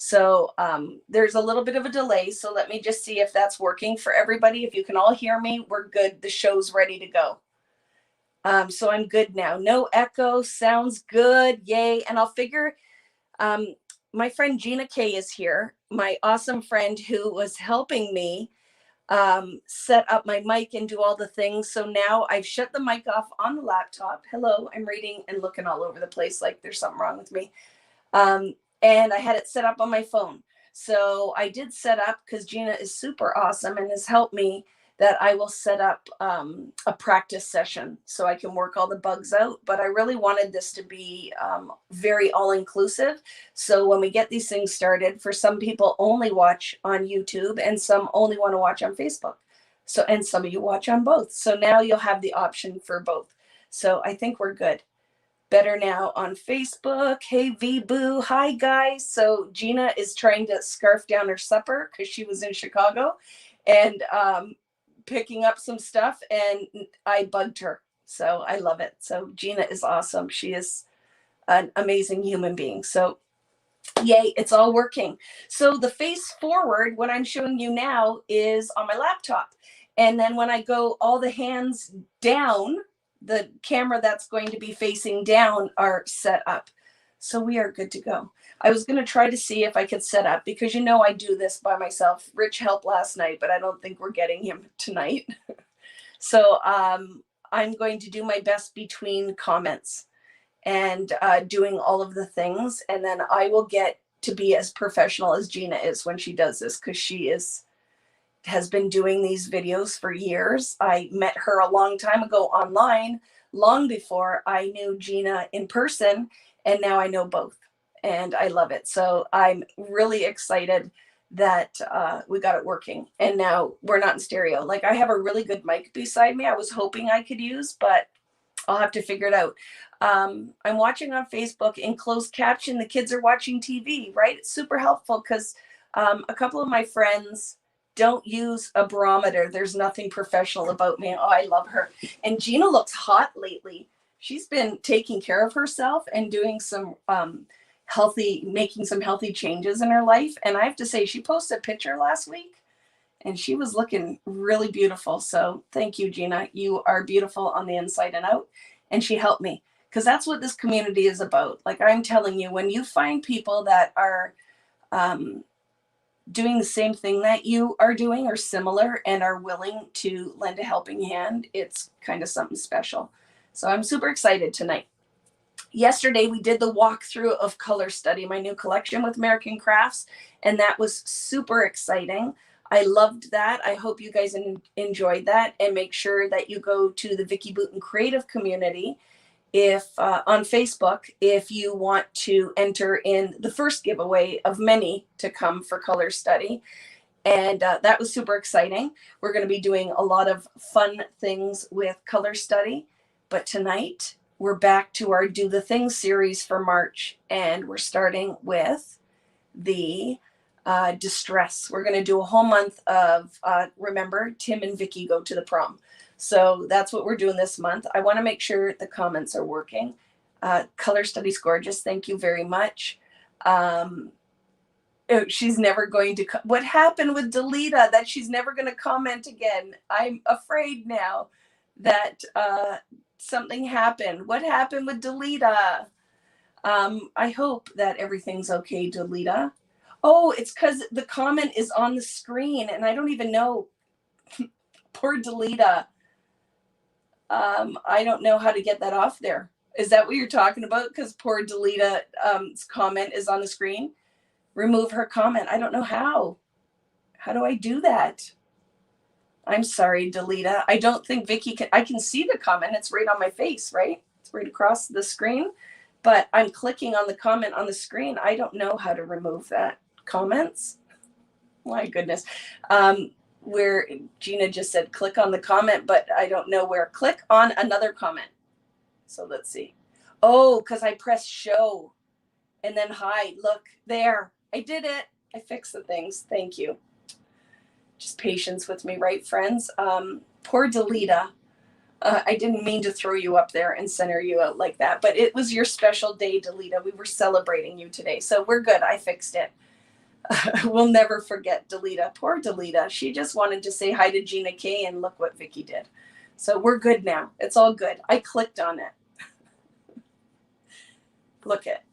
So there's a little bit of a delay. So let me just see if that's working for everybody. If you can all hear me, we're good. The show's ready to go. So I'm good now. No echo. Sounds good. Yay. And I'll figure, my friend Gina Kay is here, my awesome friend who was helping me set up my mic and do all the things. So now I've shut the mic off on the laptop. Hello, I'm reading and looking all over the place like there's something wrong with me. And I had it set up on my phone. So I did set up, because Gina is super awesome and has helped me, that I will set up a practice session so I can work all the bugs out. But I really wanted this to be very all-inclusive. So when we get these things started, for some people only watch on YouTube and some only want to watch on Facebook. So, and some of you watch on both. So now you'll have the option for both. So I think we're good. Better now on Facebook. Hey, V-Boo. Hi, guys. So Gina is trying to scarf down her supper because she was in Chicago and picking up some stuff, and I bugged her. So I love it. So Gina is awesome. She is an amazing human being. So yay, it's all working. So the face forward, what I'm showing you now, is on my laptop. And then when I go all the hands down, the camera that's going to be facing down are set up. So we are good to go. I was going to try to see if I could set up, because I do this by myself. Rich helped last night, but I don't think we're getting him tonight. So I'm going to do my best between comments and doing all of the things. And then I will get to be as professional as Gina is when she does this, because she has been doing these videos for years. I met her a long time ago online, long before I knew Gina in person, and now I know both, and I love it. So I'm really excited that we got it working, and now we're not in stereo. Like, I have a really good mic beside me I was hoping I could use, but I'll have to figure it out. I'm watching on Facebook in closed caption. The kids are watching TV, right? It's super helpful, because a couple of my friends don't use a barometer. There's nothing professional about me. Oh, I love her. And Gina looks hot lately. She's been taking care of herself and doing some making some healthy changes in her life. And I have to say, she posted a picture last week and she was looking really beautiful. So thank you, Gina. You are beautiful on the inside and out. And she helped me, because that's what this community is about. Like, I'm telling you, when you find people that are doing the same thing that you are doing or similar and are willing to lend a helping hand, it's kind of something special. So I'm super excited tonight. Yesterday, we did the walkthrough of Color Study, my new collection with American Crafts, and that was super exciting. I loved that. I hope you guys enjoyed that, and make sure that you go to the Vicki Boutin Creative Community on Facebook, if you want to enter in the first giveaway of many to come for Color Study. And that was super exciting. We're going to be doing a lot of fun things with Color Study. But tonight, we're back to our Do the Things series for March. And we're starting with the Distress. We're going to do a whole month of, remember, Tim and Vicki go to the prom. So that's what we're doing this month. I want to make sure the comments are working. Color Study's gorgeous. Thank you very much. She's never going to. What happened with Delita? That she's never going to comment again. I'm afraid now that something happened. What happened with Delita? I hope that everything's okay, Delita. Oh, it's because the comment is on the screen and I don't even know. Poor Delita. I don't know how to get that off there. Is that what you're talking about? Because poor Delita's comment is on the screen. Remove her comment. I don't know how. How do I do that? I'm sorry, Delita. I don't think Vicki can. I can see the comment. It's right on my face, right? It's right across the screen. But I'm clicking on the comment on the screen. I don't know how to remove that. Comments? My goodness. Where Gina just said, click on the comment, but I don't know where. Click on another comment. So let's see. Oh, because I pressed show and then hide. Look there. I did it. I fixed the things. Thank you. Just patience with me, right, friends? Poor Delita. I didn't mean to throw you up there and center you out like that, but it was your special day, Delita. We were celebrating you today. So we're good. I fixed it. We'll never forget Delita. Poor Delita. She just wanted to say hi to Gina K, and look what Vicki did. So we're good now. It's all good. I clicked on it. Look at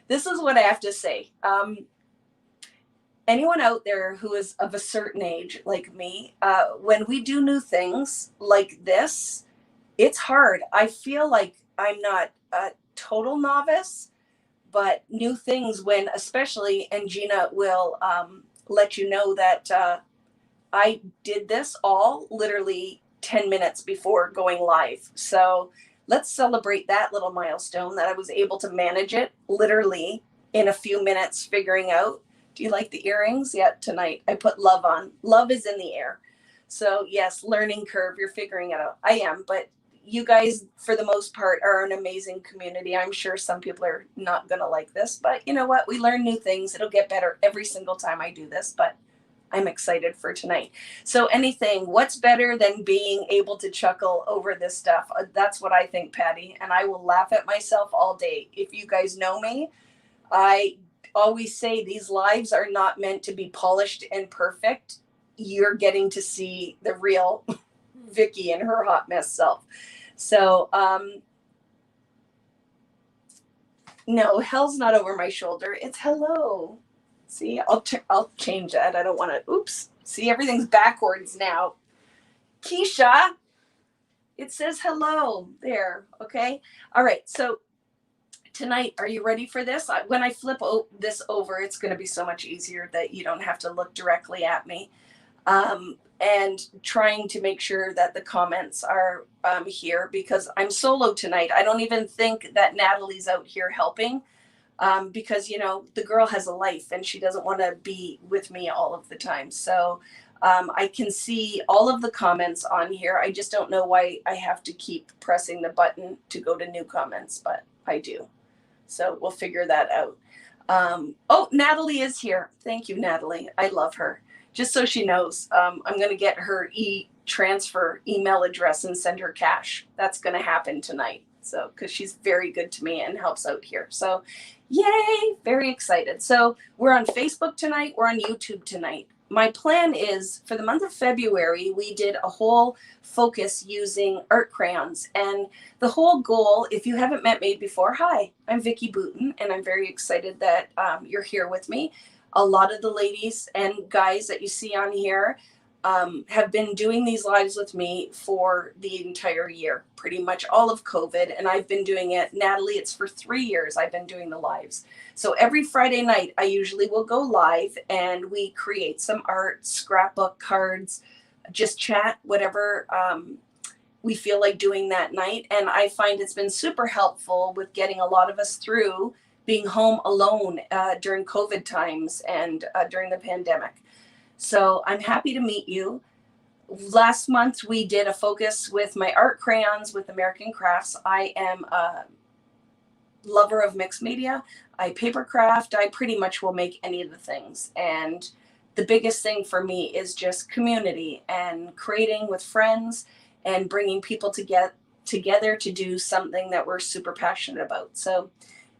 this is what I have to say. Anyone out there who is of a certain age like me, when we do new things like this, it's hard. I feel like I'm not a total novice, but new things when especially, and Gina will let you know that I did this all literally 10 minutes before going live. So let's celebrate that little milestone that I was able to manage it literally in a few minutes figuring out. Do you like the earrings? Yeah, tonight I put love on. Love is in the air. So yes, learning curve, you're figuring it out. I am, but you guys, for the most part, are an amazing community. I'm sure some people are not going to like this, but you know what? We learn new things. It'll get better every single time I do this, but I'm excited for tonight. So anything, what's better than being able to chuckle over this stuff? That's what I think, Patty. And I will laugh at myself all day. If you guys know me, I always say these lives are not meant to be polished and perfect. You're getting to see the real Vicki and her hot mess self. So, no, hell's not over my shoulder. It's hello. See, I'll change that. I don't want to. Oops. See, everything's backwards now. Keisha, it says hello there. Okay. All right. So tonight, are you ready for this? When I flip this over, it's going to be so much easier that you don't have to look directly at me. And trying to make sure that the comments are here because I'm solo tonight. I don't even think that Natalie's out here helping because, you know, the girl has a life and she doesn't want to be with me all of the time. So I can see all of the comments on here. I just don't know why I have to keep pressing the button to go to new comments, but I do. So we'll figure that out. Oh, Natalie is here. Thank you, Natalie. I love her. Just so she knows, I'm going to get her e-transfer email address and send her cash. That's going to happen tonight. So, because she's very good to me and helps out here. So, yay, very excited. So we're on Facebook tonight. We're on YouTube tonight. My plan is for the month of February, we did a whole focus using art crayons. And the whole goal, if you haven't met me before, hi, I'm Vicki Boutin, and I'm very excited that you're here with me. A lot of the ladies and guys that you see on here have been doing these lives with me for the entire year, pretty much all of COVID. And I've been doing it, Natalie, it's for 3 years I've been doing the lives. So every Friday night, I usually will go live and we create some art, scrapbook, cards, just chat, whatever we feel like doing that night. And I find it's been super helpful with getting a lot of us through being home alone during COVID times and during the pandemic. So I'm happy to meet you. Last month, we did a focus with my art crayons with American Crafts. I am a lover of mixed media. I paper craft. I pretty much will make any of the things. And the biggest thing for me is just community and creating with friends and bringing people together to do something that we're super passionate about. So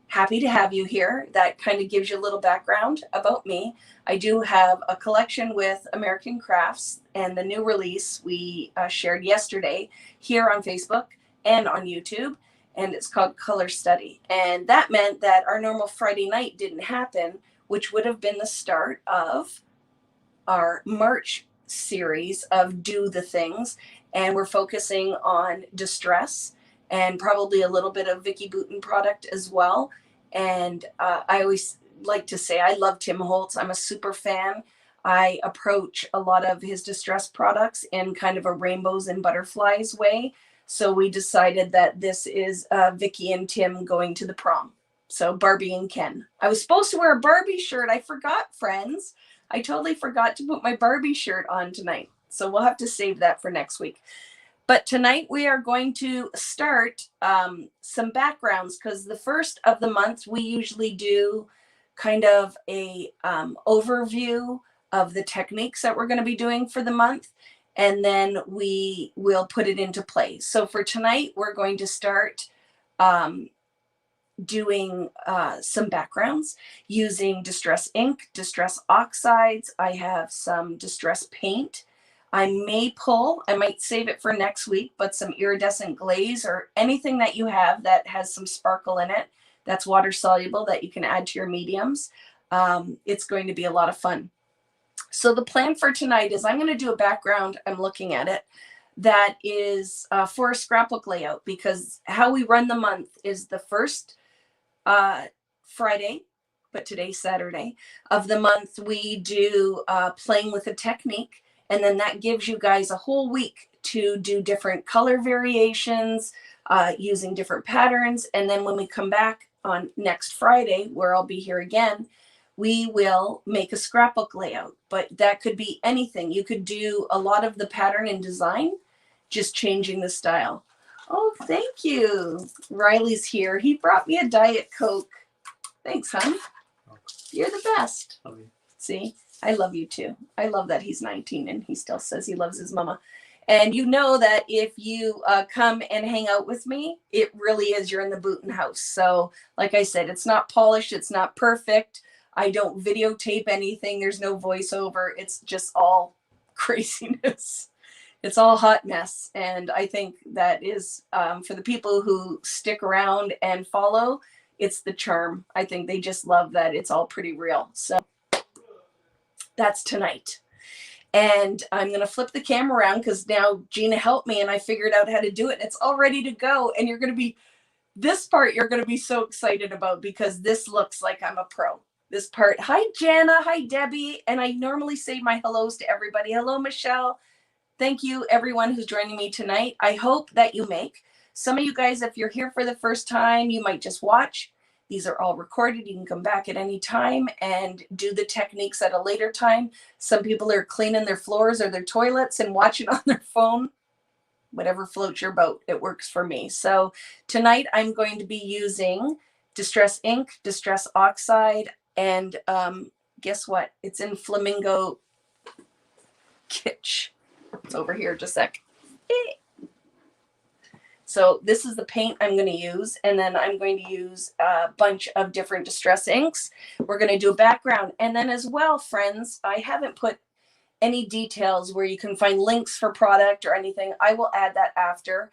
happy to have you here. That kind of gives you a little background about me. I do have a collection with American Crafts and the new release we shared yesterday here on Facebook and on YouTube, and it's called Color Study. And that meant that our normal Friday night didn't happen, which would have been the start of our March series of Do the Things. And we're focusing on distress and probably a little bit of Vicki Boutin product as well. And I always like to say I love Tim Holtz. I'm a super fan. I approach a lot of his distress products in kind of a rainbows and butterflies way. So we decided that this is Vicki and Tim going to the prom. So Barbie and Ken. I was supposed to wear a Barbie shirt. I forgot, friends. I totally forgot to put my Barbie shirt on tonight. So we'll have to save that for next week. But tonight we are going to start some backgrounds because the first of the month we usually do kind of a overview of the techniques that we're going to be doing for the month, and then we will put it into play. So for tonight we're going to start doing some backgrounds using distress ink, distress oxides. I have some distress paint. I might save it for next week, but some iridescent glaze or anything that you have that has some sparkle in it that's water soluble that you can add to your mediums. It's going to be a lot of fun. So the plan for tonight is I'm going to do a background. I'm looking at it. That is for a scrapbook layout, because how we run the month is the first Friday, but today's Saturday of the month, we do playing with a technique. And then that gives you guys a whole week to do different color variations using different patterns. And then when we come back on next Friday, where I'll be here again, we will make a scrapbook layout. But that could be anything. You could do a lot of the pattern and design, just changing the style. Oh, thank you. Riley's here. He brought me a Diet Coke. Thanks, hon. You're the best. See, I love you too. I love that he's 19 and he still says he loves his mama. And you know that if you come and hang out with me, it really is, you're in the Boutin house. So like I said, it's not polished. It's not perfect. I don't videotape anything. There's no voiceover. It's just all craziness. It's all hot mess. And I think that is for the people who stick around and follow, it's the charm. I think they just love that it's all pretty real. So that's tonight. And I'm going to flip the camera around because now Gina helped me and I figured out how to do it. And it's all ready to go. And this part you're going to be so excited about, because this looks like I'm a pro. This part. Hi, Jana. Hi, Debbie. And I normally say my hellos to everybody. Hello, Michelle. Thank you, everyone who's joining me tonight. I hope that you make. Some of you guys, if you're here for the first time, you might just watch. These are all recorded. You can come back at any time and do the techniques at a later time. Some people are cleaning their floors or their toilets and watching on their phone. Whatever floats your boat, it works for me. So tonight I'm going to be using Distress Ink, Distress Oxide, and guess what? It's in Flamingo Kitsch. It's over here, just a sec. So this is the paint I'm going to use, and then I'm going to use a bunch of different distress inks. We're going to do a background, and then as well, friends, I haven't put any details where you can find links for product or anything. I will add that after.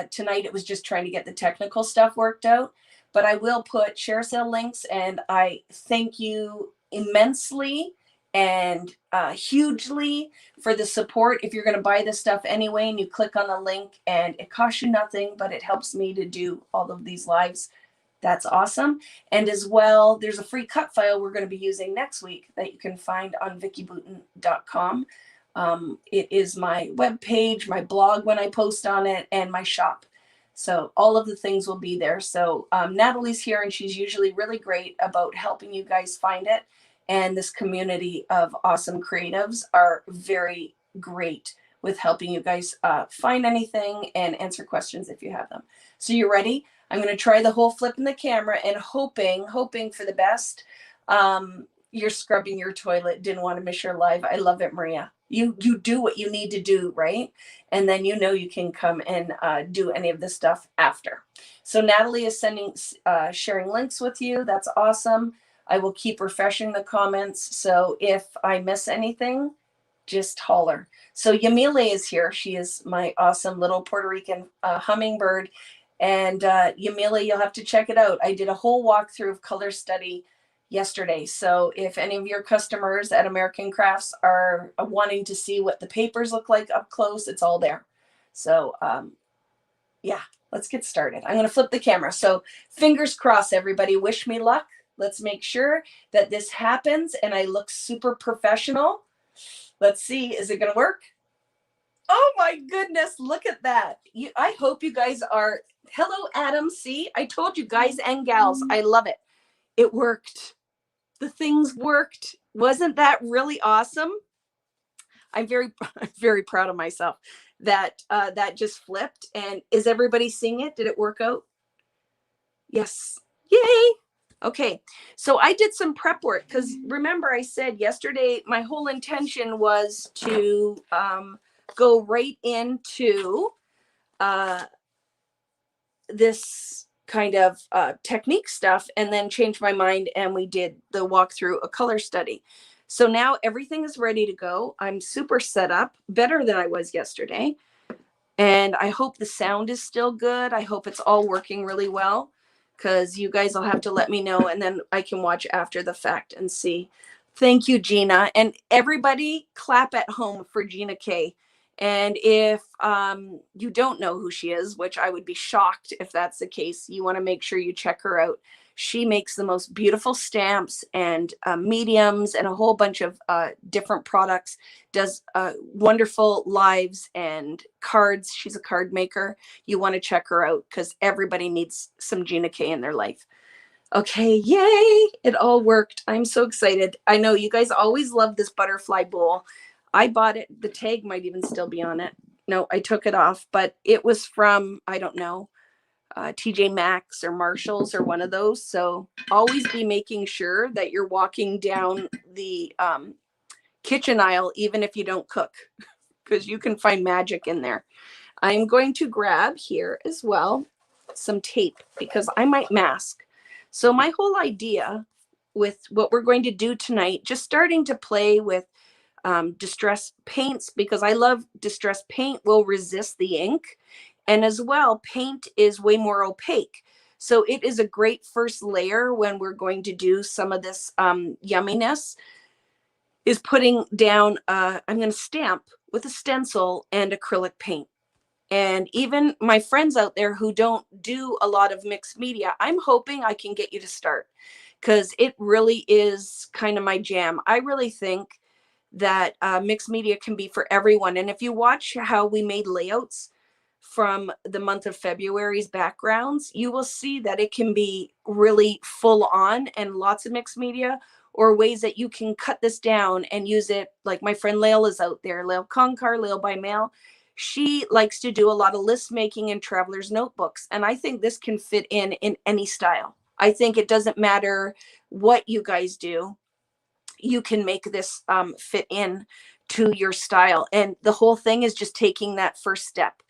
Tonight it was just trying to get the technical stuff worked out, but I will put share sale links, and I thank you immensely and hugely for the support. If you're going to buy this stuff anyway and you click on the link and it costs you nothing, but it helps me to do all of these lives, that's awesome. And as well, there's a free cut file we're going to be using next week that you can find on vickyboutin.com. It is my webpage, my blog when I post on it, and my shop. So all of the things will be there. So Natalie's here, and she's usually really great about helping you guys find it. And this community of awesome creatives are very great with helping you guys find anything and answer questions if you have them. So you ready? I'm going to try the whole flip in the camera and hoping for the best. You're scrubbing your toilet. Didn't want to miss your live. I love it, Maria. You do what you need to do, right? And then you can come and do any of this stuff after. So Natalie is sharing links with you. That's awesome. I will keep refreshing the comments. So if I miss anything, just holler. So Yamile is here. She is my awesome little Puerto Rican hummingbird. And Yamile, you'll have to check it out. I did a whole walkthrough of color study yesterday. So if any of your customers at American Crafts are wanting to see what the papers look like up close, it's all there. So yeah, let's get started. I'm going to flip the camera. So fingers crossed, everybody. Wish me luck. Let's make sure that this happens and I look super professional. Let's see. Is it going to work? Oh my goodness. Look at that. I hope you guys are. Hello, Adam. See, I told you guys and gals. I love it. It worked. The things worked. Wasn't that really awesome? I'm very proud of myself that that just flipped. And is everybody seeing it? Did it work out? Yes. Yay. Okay, so I did some prep work because remember I said yesterday my whole intention was to go right into this kind of technique stuff, and then changed my mind and we did the walkthrough, a color study. So now everything is ready to go. I'm super set up, better than I was yesterday. And I hope the sound is still good. I hope it's all working really well, because you guys will have to let me know, and then I can watch after the fact and see. Thank you, Gina. And everybody clap at home for Gina K. And if you don't know who she is, which I would be shocked if that's the case, you want to make sure you check her out. She makes the most beautiful stamps and mediums and a whole bunch of different products, does wonderful lives and cards. She's a card maker. You want to check her out because everybody needs some Gina K in their life. Okay, yay, it all worked. I'm so excited. I know you guys always love this butterfly bowl. I bought it. The tag might even still be on it. No, I took it off, but it was from, I don't know, TJ Maxx or Marshalls or one of those. So always be making sure that you're walking down the kitchen aisle, even if you don't cook, because you can find magic in there. I'm going to grab here as well some tape because I might mask. So my whole idea with what we're going to do tonight, just starting to play with distress paints, because I love distress paint, will resist the ink. And as well, paint is way more opaque. So it is a great first layer when we're going to do some of this yumminess, is putting down, I'm going to stamp with a stencil and acrylic paint. And even my friends out there who don't do a lot of mixed media, I'm hoping I can get you to start, because it really is kind of my jam. I really think that mixed media can be for everyone. And if you watch how we made layouts from the month of February's backgrounds, you will see that it can be really full on and lots of mixed media, or ways that you can cut this down and use it. Like my friend Lael is out there, Lael Conkar, Lael by Mail. She likes to do a lot of list making and traveler's notebooks. And I think this can fit in any style. I think it doesn't matter what you guys do. You can make this fit in to your style. And the whole thing is just taking that first step.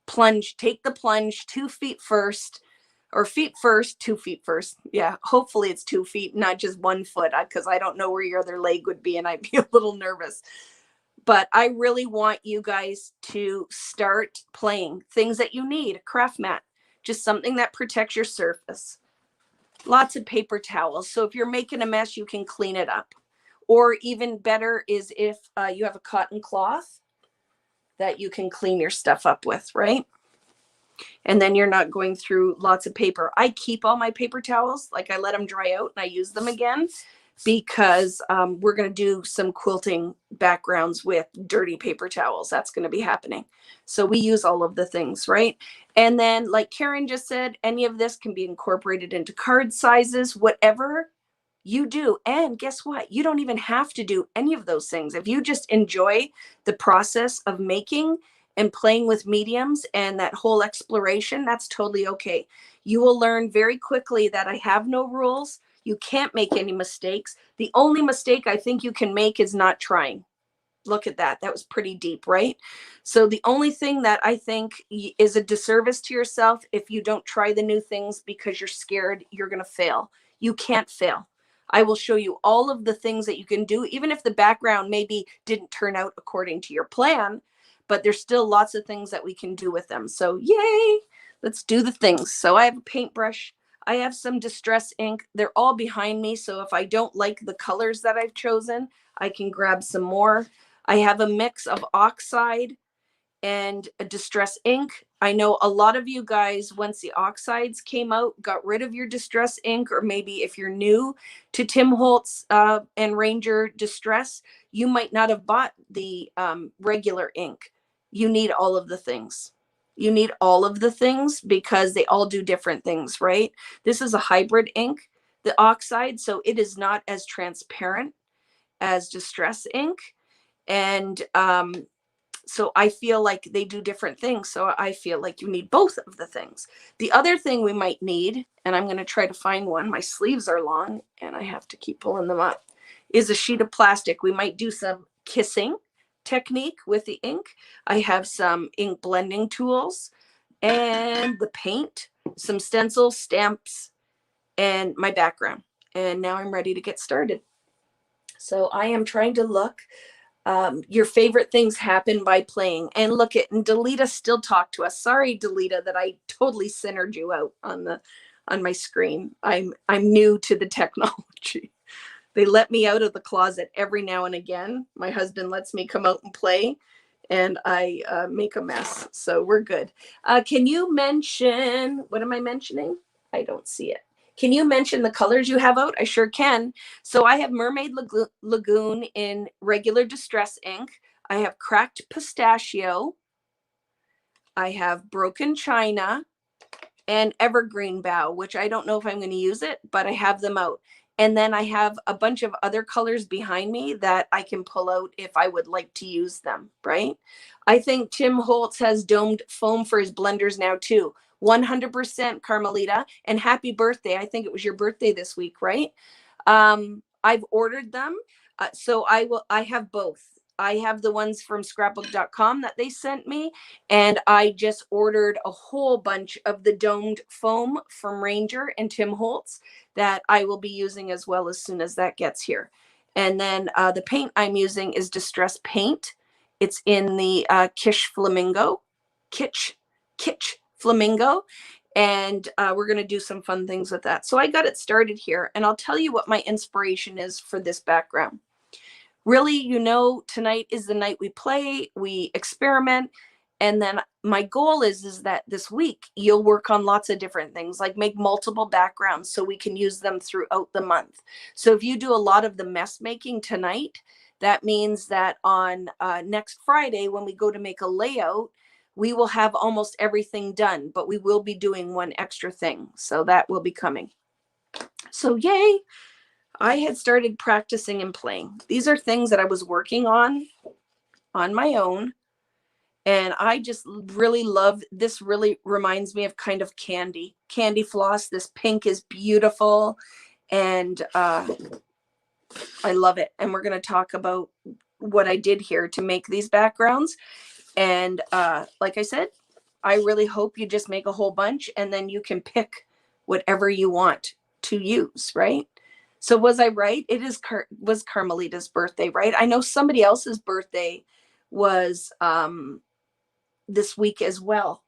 Plunge, take the plunge 2 feet first, or feet first, 2 feet first. Yeah, hopefully it's 2 feet, not just 1 foot, because I don't know where your other leg would be and I'd be a little nervous. But I really want you guys to start playing things that you need. A craft mat, just something that protects your surface. Lots of paper towels. So if you're making a mess, you can clean it up. Or even better is if you have a cotton cloth that you can clean your stuff up with, right? And then you're not going through lots of paper. I keep all my paper towels, like I let them dry out and I use them again, because we're going to do some quilting backgrounds with dirty paper towels. That's going to be happening. So we use all of the things, right? And then, like Karen just said, any of this can be incorporated into card sizes, whatever you do. And guess what? You don't even have to do any of those things. If you just enjoy the process of making and playing with mediums and that whole exploration, that's totally okay. You will learn very quickly that I have no rules. You can't make any mistakes. The only mistake I think you can make is not trying. Look at that. That was pretty deep, right? So the only thing that I think is a disservice to yourself if you don't try the new things because you're scared you're going to fail. You can't fail. I will show you all of the things that you can do, even if the background maybe didn't turn out according to your plan, but there's still lots of things that we can do with them. So yay, let's do the things. So I have a paintbrush. I have some distress ink. They're all behind me. So if I don't like the colors that I've chosen, I can grab some more. I have a mix of Oxide and a distress ink. I know a lot of you guys, once the Oxides came out, got rid of your distress ink, or maybe if you're new to Tim Holtz and Ranger Distress, you might not have bought the regular ink. You need all of the things. You need all of the things because they all do different things, right? This is a hybrid ink, the Oxide, so it is not as transparent as distress ink. And so I feel like they do different things. So I feel like you need both of the things. The other thing we might need, and I'm going to try to find one, my sleeves are long and I have to keep pulling them up, is a sheet of plastic. We might do some kissing technique with the ink. I have some ink blending tools and the paint. some stencil stamps, and my background. And now I'm ready to get started. So I am trying to look. Your favorite things happen by playing. And look at, and Delita still talked to us. Sorry, Delita, that I totally centered you out on my screen. I'm new to the technology. They let me out of the closet every now and again. My husband lets me come out and play, and I make a mess. So we're good. Can you mention, what am I mentioning? I don't see it. Can you mention the colors you have out? I sure can. So I have Mermaid Lagoon in regular distress ink. I have cracked pistachio. I have broken china and evergreen bough, which I don't know if I'm going to use it, but I have them out. And then I have a bunch of other colors behind me that I can pull out if I would like to use them, right? I think Tim Holtz has domed foam for his blenders now too. 100% Carmelita, and happy birthday. I think it was your birthday this week, right? I've ordered them. So I have both. I have the ones from scrapbook.com that they sent me, and I just ordered a whole bunch of the domed foam from Ranger and Tim Holtz that I will be using as well as soon as that gets here. And then the paint I'm using is Distress Paint. It's in the Kitsch Flamingo. And we're going to do some fun things with that. So I got it started here, and I'll tell you what my inspiration is for this background. Really, you know, tonight is the night we play, we experiment. And then my goal is that this week you'll work on lots of different things, like make multiple backgrounds so we can use them throughout the month. So if you do a lot of the mess making tonight, that means that on next Friday, when we go to make a layout, we will have almost everything done, but we will be doing one extra thing. So that will be coming. So yay. I had started practicing and playing. These are things that I was working on my own. And I just really love, this really reminds me of kind of candy floss. This pink is beautiful. And I love it. And we're going to talk about what I did here to make these backgrounds. And like I said, I really hope you just make a whole bunch and then you can pick whatever you want to use, right? So was I right? It was Carmelita's birthday, right? I know somebody else's birthday was this week as well.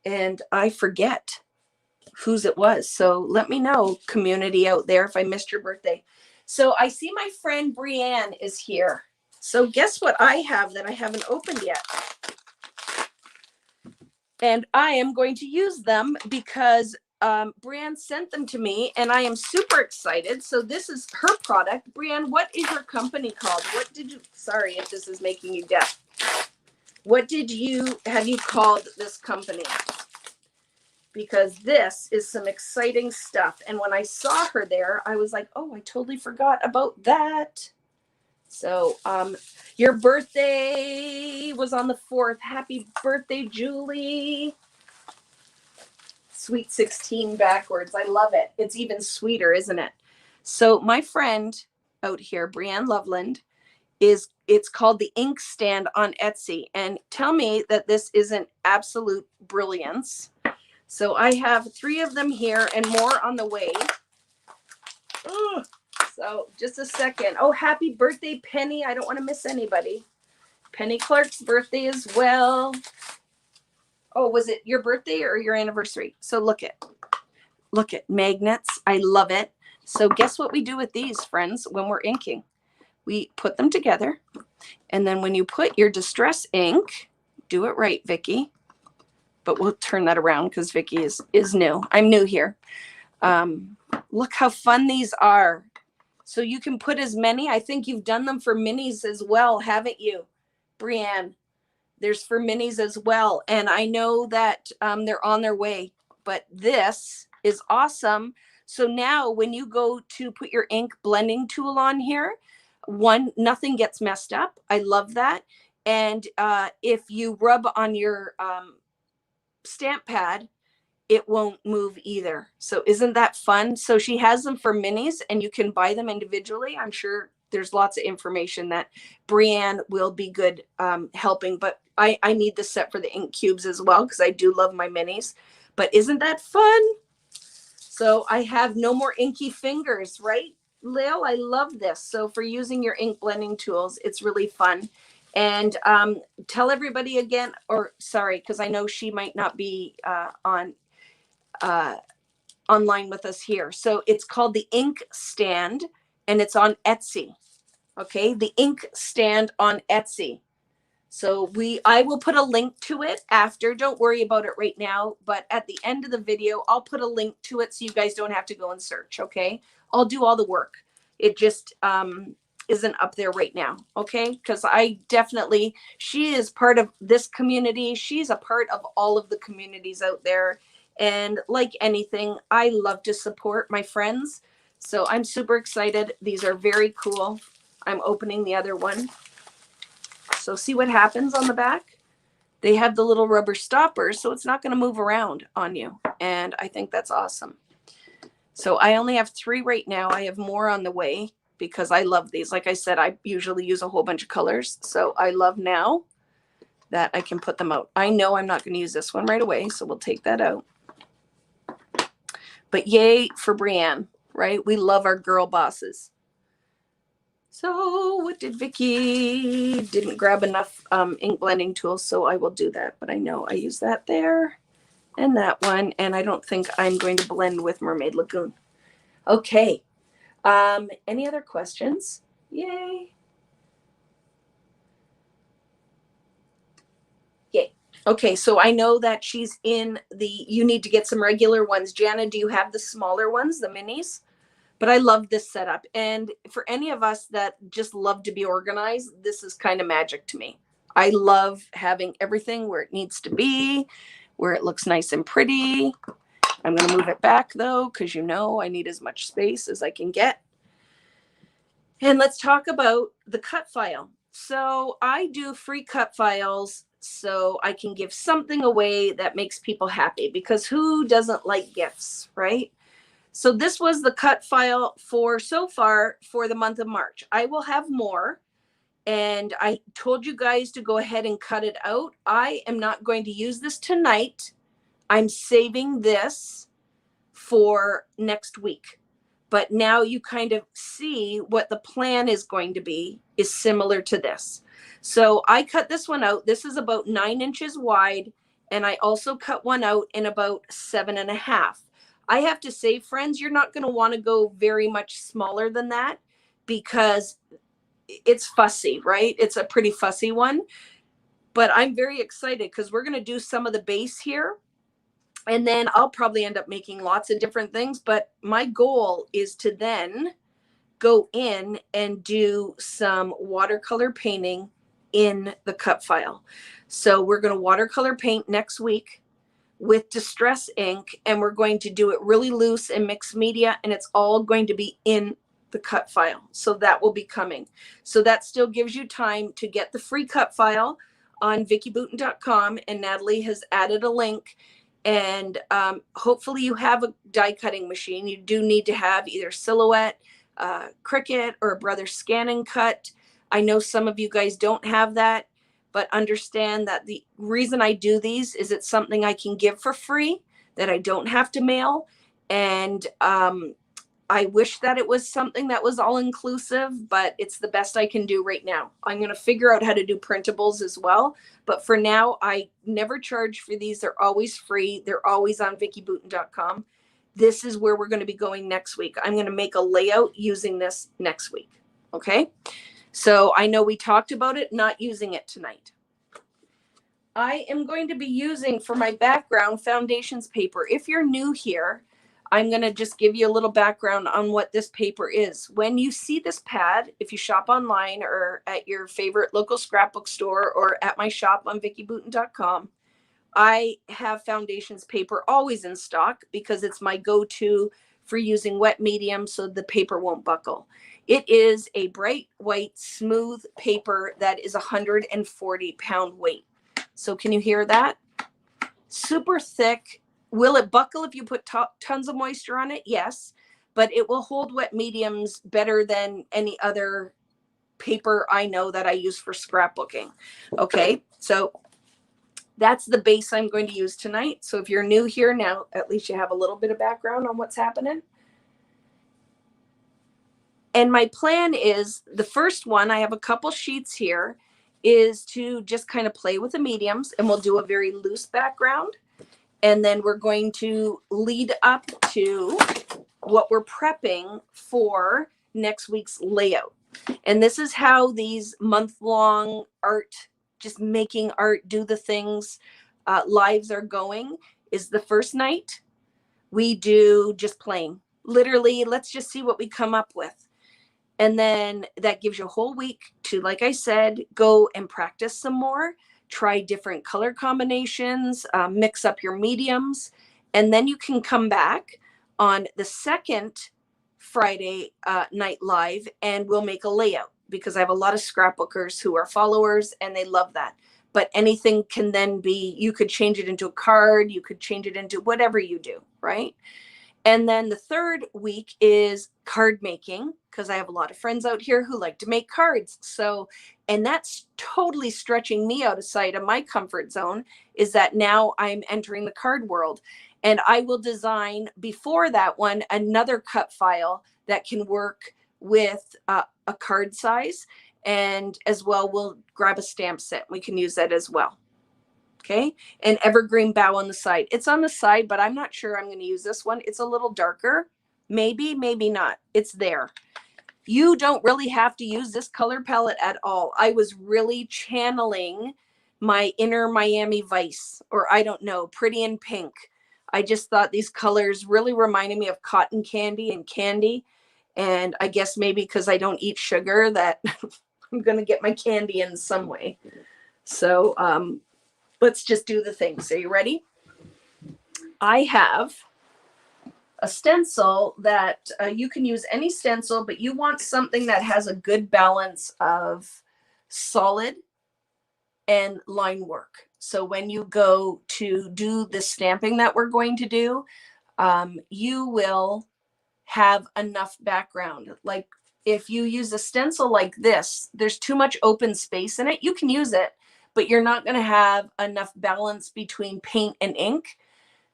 And I forget whose it was. So let me know, community out there, if I missed your birthday. So I see my friend Brianne is here. So guess what I have that I haven't opened yet? And I am going to use them because Brianne sent them to me and I am super excited. So this is her product. Brianne, what is your company called? What did you, sorry if this is making you deaf. What have you called this company? Because this is some exciting stuff. And when I saw her there, I was like, oh, I totally forgot about that. So your birthday was on the 4th. Happy birthday, Julie. Sweet 16 backwards. I love it. It's even sweeter, isn't it? So my friend out here, Brianne Loveland, it's called the Ink Stand on Etsy. And tell me that this isn't absolute brilliance. So I have 3 of them here and more on the way. Ugh. So just a second. Oh, happy birthday, Penny. I don't want to miss anybody. Penny Clark's birthday as well. Oh, was it your birthday or your anniversary? So look at magnets. I love it. So guess what we do with these, friends, when we're inking? We put them together. And then when you put your distress ink, do it right, Vicki. But we'll turn that around because Vicki is new. I'm new here. Look how fun these are. So you can put as many. I think you've done them for minis as well, haven't you, Brianne? There's for minis as well. And I know that they're on their way. But this is awesome. So now when you go to put your ink blending tool on here, nothing gets messed up. I love that. And if you rub on your stamp pad, it won't move either. So isn't that fun? So she has them for minis and you can buy them individually. I'm sure there's lots of information that Brianne will be good helping, but I need the set for the ink cubes as well because I do love my minis. But isn't that fun? So I have no more inky fingers, right, Lil? I love this. So for using your ink blending tools, it's really fun. And tell everybody again, or sorry, because I know she might not be online with us here. So it's called the Ink Stand, and it's on Etsy. Okay, the Ink Stand on Etsy. So I will put a link to it after. Don't worry about it right now, but at the end of the video, I'll put a link to it so you guys don't have to go and search. Okay, I'll do all the work. It just isn't up there right now. Okay, because she is part of this community. She's a part of all of the communities out there. And like anything, I love to support my friends. So I'm super excited. These are very cool. I'm opening the other one. So see what happens on the back? They have the little rubber stoppers, so it's not going to move around on you. And I think that's awesome. So I only have 3 right now. I have more on the way because I love these. Like I said, I usually use a whole bunch of colors. So I love now that I can put them out. I know I'm not going to use this one right away, so we'll take that out. But yay for Brienne, right? We love our girl bosses. So what did Vicki? Didn't grab enough ink blending tools, so I will do that. But I know I use that there and that one, and I don't think I'm going to blend with Mermaid Lagoon. Okay. Any other questions? Yay. Yay. Okay, so I know that she's in you need to get some regular ones. Jana, do you have the smaller ones, the minis? But I love this setup. And for any of us that just love to be organized, this is kind of magic to me. I love having everything where it needs to be, where it looks nice and pretty. I'm going to move it back though, because you know I need as much space as I can get. And let's talk about the cut file. So I do free cut files so I can give something away that makes people happy, because who doesn't like gifts, right? So this was the cut file so far for the month of March. I will have more. And I told you guys to go ahead and cut it out. I am not going to use this tonight. I'm saving this for next week. But now you kind of see what the plan is going to be is similar to this. So I cut this one out. This is about 9 inches wide. And I also cut one out in about 7.5. I have to say, friends, you're not going to want to go very much smaller than that because it's fussy, right? It's a pretty fussy one. But I'm very excited because we're going to do some of the base here. And then I'll probably end up making lots of different things. But my goal is to then go in and do some watercolor painting in the cut file. So we're going to watercolor paint next week with distress ink, and we're going to do it really loose and mixed media, and it's all going to be in the cut file. So that will be coming. So that still gives you time to get the free cut file on vickyboutin.com, and Natalie has added a link. And hopefully you have a die cutting machine. You do need to have either Silhouette, Cricut, or a Brother Scan and Cut. I know some of you guys don't have that, but understand that the reason I do these is it's something I can give for free that I don't have to mail. And I wish that it was something that was all inclusive, but it's the best I can do right now. I'm going to figure out how to do printables as well. But for now, I never charge for these. They're always free. They're always on vickyboutin.com. This is where we're going to be going next week. I'm going to make a layout using this next week. Okay. So I know we talked about it, not using it tonight. I am going to be using for my background foundations paper. If you're new here, I'm going to just give you a little background on what this paper is. When you see this pad, if you shop online or at your favorite local scrapbook store or at my shop on vickyboutin.com, I have foundations paper always in stock because it's my go-to for using wet medium so the paper won't buckle. It is a bright white smooth paper that is 140 pound weight. So can you hear that? Super thick. Will it buckle if you put tons of moisture on it? Yes, but it will hold wet mediums better than any other paper I know that I use for scrapbooking. Okay, so That's the base I'm going to use tonight. So if you're new here now, at least you have a little bit of background on what's happening. And my plan is the first one, I have a couple sheets here, is to just kind of play with the mediums, and we'll do a very loose background. And then we're going to lead up to what we're prepping for next week's layout. And this is how these month-long art, just making art, do the things, lives are going. Is the first night we do just playing. Literally, let's just see what we come up with. And then that gives you a whole week to, like I said, go and practice some more, try different color combinations, mix up your mediums. And then you can come back on the second Friday night live and we'll make a layout, because I have a lot of scrapbookers who are followers and they love that. But anything can then be, you could change it into a card, you could change it into whatever you do, right? And then the third week is card making, because I have a lot of friends out here who like to make cards. So, and that's totally stretching me outside of my comfort zone, is that now I'm entering the card world. And I will design before that one another cut file that can work with a card size. And as well, we'll grab a stamp set. We can use that as well. Okay, and Evergreen Bough on the side. It's on the side, but I'm not sure I'm going to use this one. It's a little darker. Maybe, maybe not. It's there. You don't really have to use this color palette at all. I was really channeling my inner Miami Vice, or I don't know, Pretty in Pink. I just thought these colors really reminded me of cotton candy and candy. And I guess maybe because I don't eat sugar, that I'm going to get my candy in some way. So, let's just do the things. Are you ready? I have a stencil that you can use any stencil, but you want something that has a good balance of solid and line work. So when you go to do the stamping that we're going to do, you will have enough background. Like if you use a stencil like this, there's too much open space in it. You can use it, but you're not going to have enough balance between paint and ink.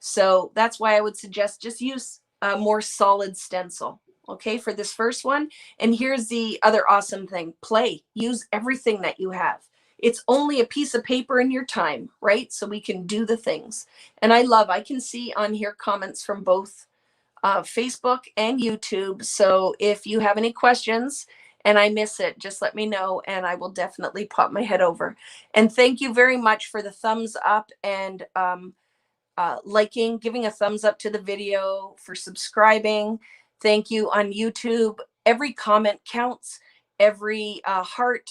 So that's why I would suggest just use a more solid stencil, okay, for this first one. And here's the other awesome thing. Play. Use everything that you have. It's only a piece of paper in your time, right? So we can do the things. And I can see on here comments from both Facebook and YouTube. So if you have any questions and I miss it, just let me know and I will definitely pop my head over. And thank you very much for the thumbs up and liking, giving a thumbs up to the video, for subscribing. Thank you on YouTube. Every comment counts. Every heart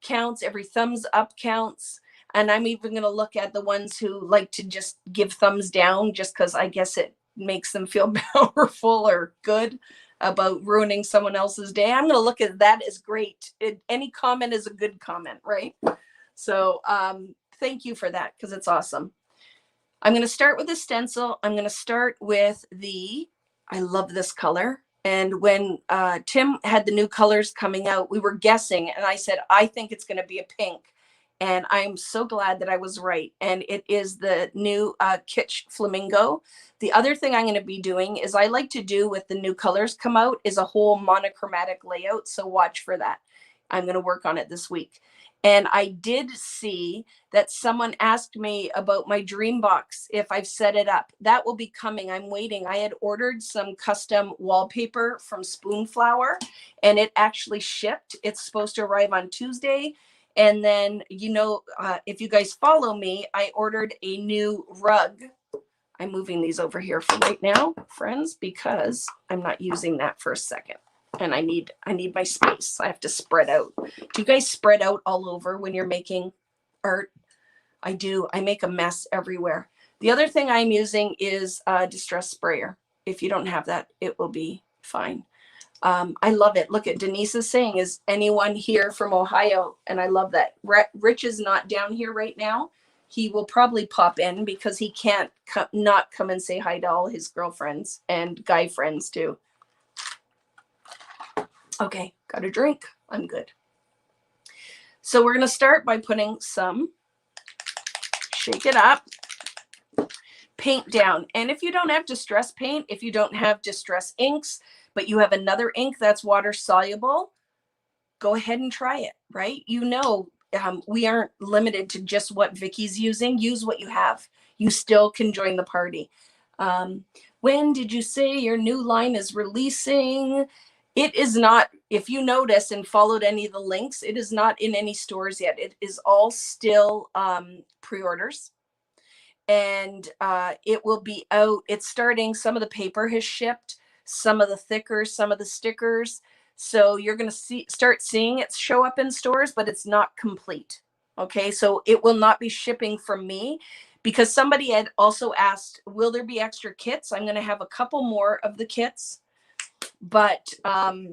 counts. Every thumbs up counts. And I'm even going to look at the ones who like to just give thumbs down, just because I guess it makes them feel powerful or good about ruining someone else's day. I'm going to look at that as great. Any comment is a good comment, right? So thank you for that, because it's awesome. I'm going to start with the stencil. I'm going to start with I love this color. And when Tim had the new colors coming out, we were guessing, and I said, I think it's going to be a pink. And I'm so glad that I was right. And it is the new Kitsch Flamingo. The other thing I'm going to be doing is, I like to do with the new colors come out, is a whole monochromatic layout. So watch for that. I'm going to work on it this week. And I did see that someone asked me about my dream box, if I've set it up. That will be coming. I'm waiting. I had ordered some custom wallpaper from Spoonflower, and it actually shipped. It's supposed to arrive on Tuesday. And then, if you guys follow me, I ordered a new rug. I'm moving these over here for right now, friends, because I'm not using that for a second. And I need my space. I have to spread out. Do you guys spread out all over when you're making art? I do. I make a mess everywhere. The other thing I'm using is a distress sprayer. If you don't have that, it will be fine. I love it. Look at Denise is saying, is anyone here from Ohio? And I love that. Rich is not down here right now. He will probably pop in because he can't not come and say hi to all his girlfriends and guy friends too. Okay, got a drink. I'm good. So we're going to start by putting some shake it up, paint down. And if you don't have distress paint, if you don't have distress inks, but you have another ink that's water soluble, go ahead and try it, right? You know, we aren't limited to just what Vicky's using. Use what you have. You still can join the party. When did you say your new line is releasing? It is not, if you notice and followed any of the links, it is not in any stores yet. It is all still pre-orders. And it will be out. It's starting. Some of the paper has shipped, some of the thicker, some of the stickers. So you're going to start seeing it show up in stores, but it's not complete. Okay, so it will not be shipping from me, because somebody had also asked, will there be extra kits? I'm going to have a couple more of the kits, but I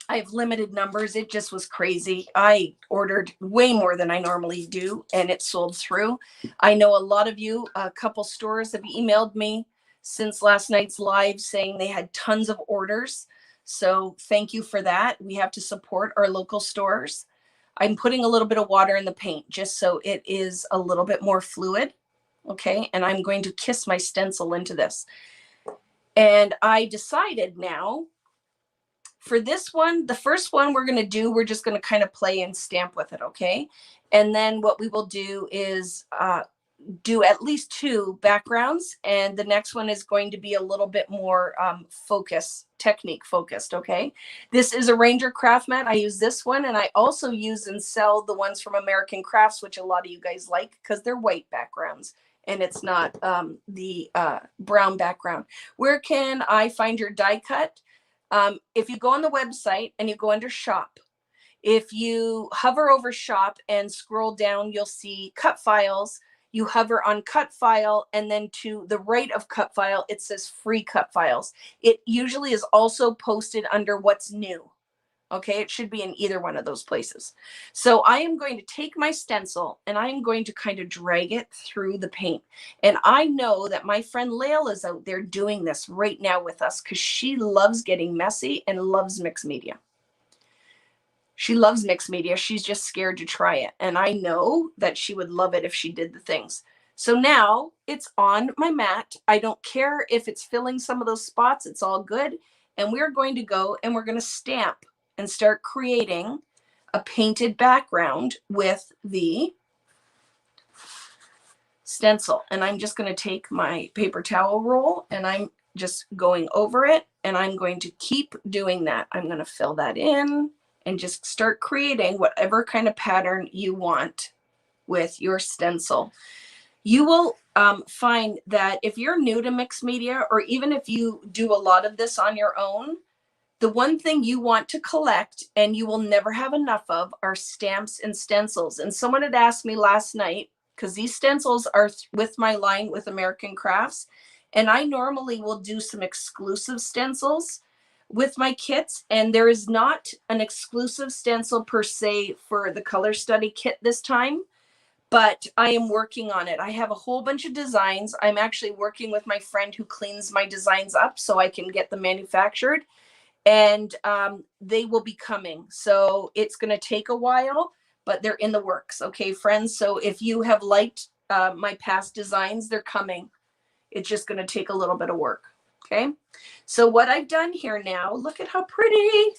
have limited numbers. It just was crazy. I ordered way more than I normally do, and it sold through. I know a lot of you, a couple stores have emailed me since last night's live saying they had tons of orders. So thank you for that. We have to support our local stores. I'm putting a little bit of water in the paint just so it is a little bit more fluid. Okay, and I'm going to kiss my stencil into this. And I decided now, for this one, the first one we're going to do, we're just going to kind of play and stamp with it, okay? And then what we will do is do at least 2 backgrounds, and the next one is going to be a little bit more technique focused, okay? This is a Ranger craft mat. I use this one, and I also use and sell the ones from American Crafts, which a lot of you guys like because they're white backgrounds, and it's not the brown background. Where can I find your die cut? If you go on the website and you go under shop, if you hover over shop and scroll down, you'll see cut files. You hover on cut file, and then to the right of cut file, it says free cut files. It usually is also posted under what's new. Okay, it should be in either one of those places. So I am going to take my stencil and I'm going to kind of drag it through the paint. And I know that my friend Layla is out there doing this right now with us because she loves getting messy and loves mixed media. She loves mixed media. She's just scared to try it. And I know that she would love it if she did the things. So now it's on my mat. I don't care if it's filling some of those spots. It's all good. And we're going to go and we're going to stamp and start creating a painted background with the stencil. And I'm just going to take my paper towel roll and I'm just going over it, and I'm going to keep doing that. I'm going to fill that in and just start creating whatever kind of pattern you want with your stencil. You will find that if you're new to mixed media, or even if you do a lot of this on your own, the one thing you want to collect and you will never have enough of are stamps and stencils. And someone had asked me last night, because these stencils are with my line with American Crafts, and I normally will do some exclusive stencils with my kits, and there is not an exclusive stencil per se for the color study kit this time, but I am working on it. I have a whole bunch of designs. I'm actually working with my friend who cleans my designs up so I can get them manufactured, and they will be coming. So it's going to take a while, but they're in the works. Okay, friends. So if you have liked my past designs, they're coming. It's just going to take a little bit of work. Okay. So what I've done here now, look at how pretty.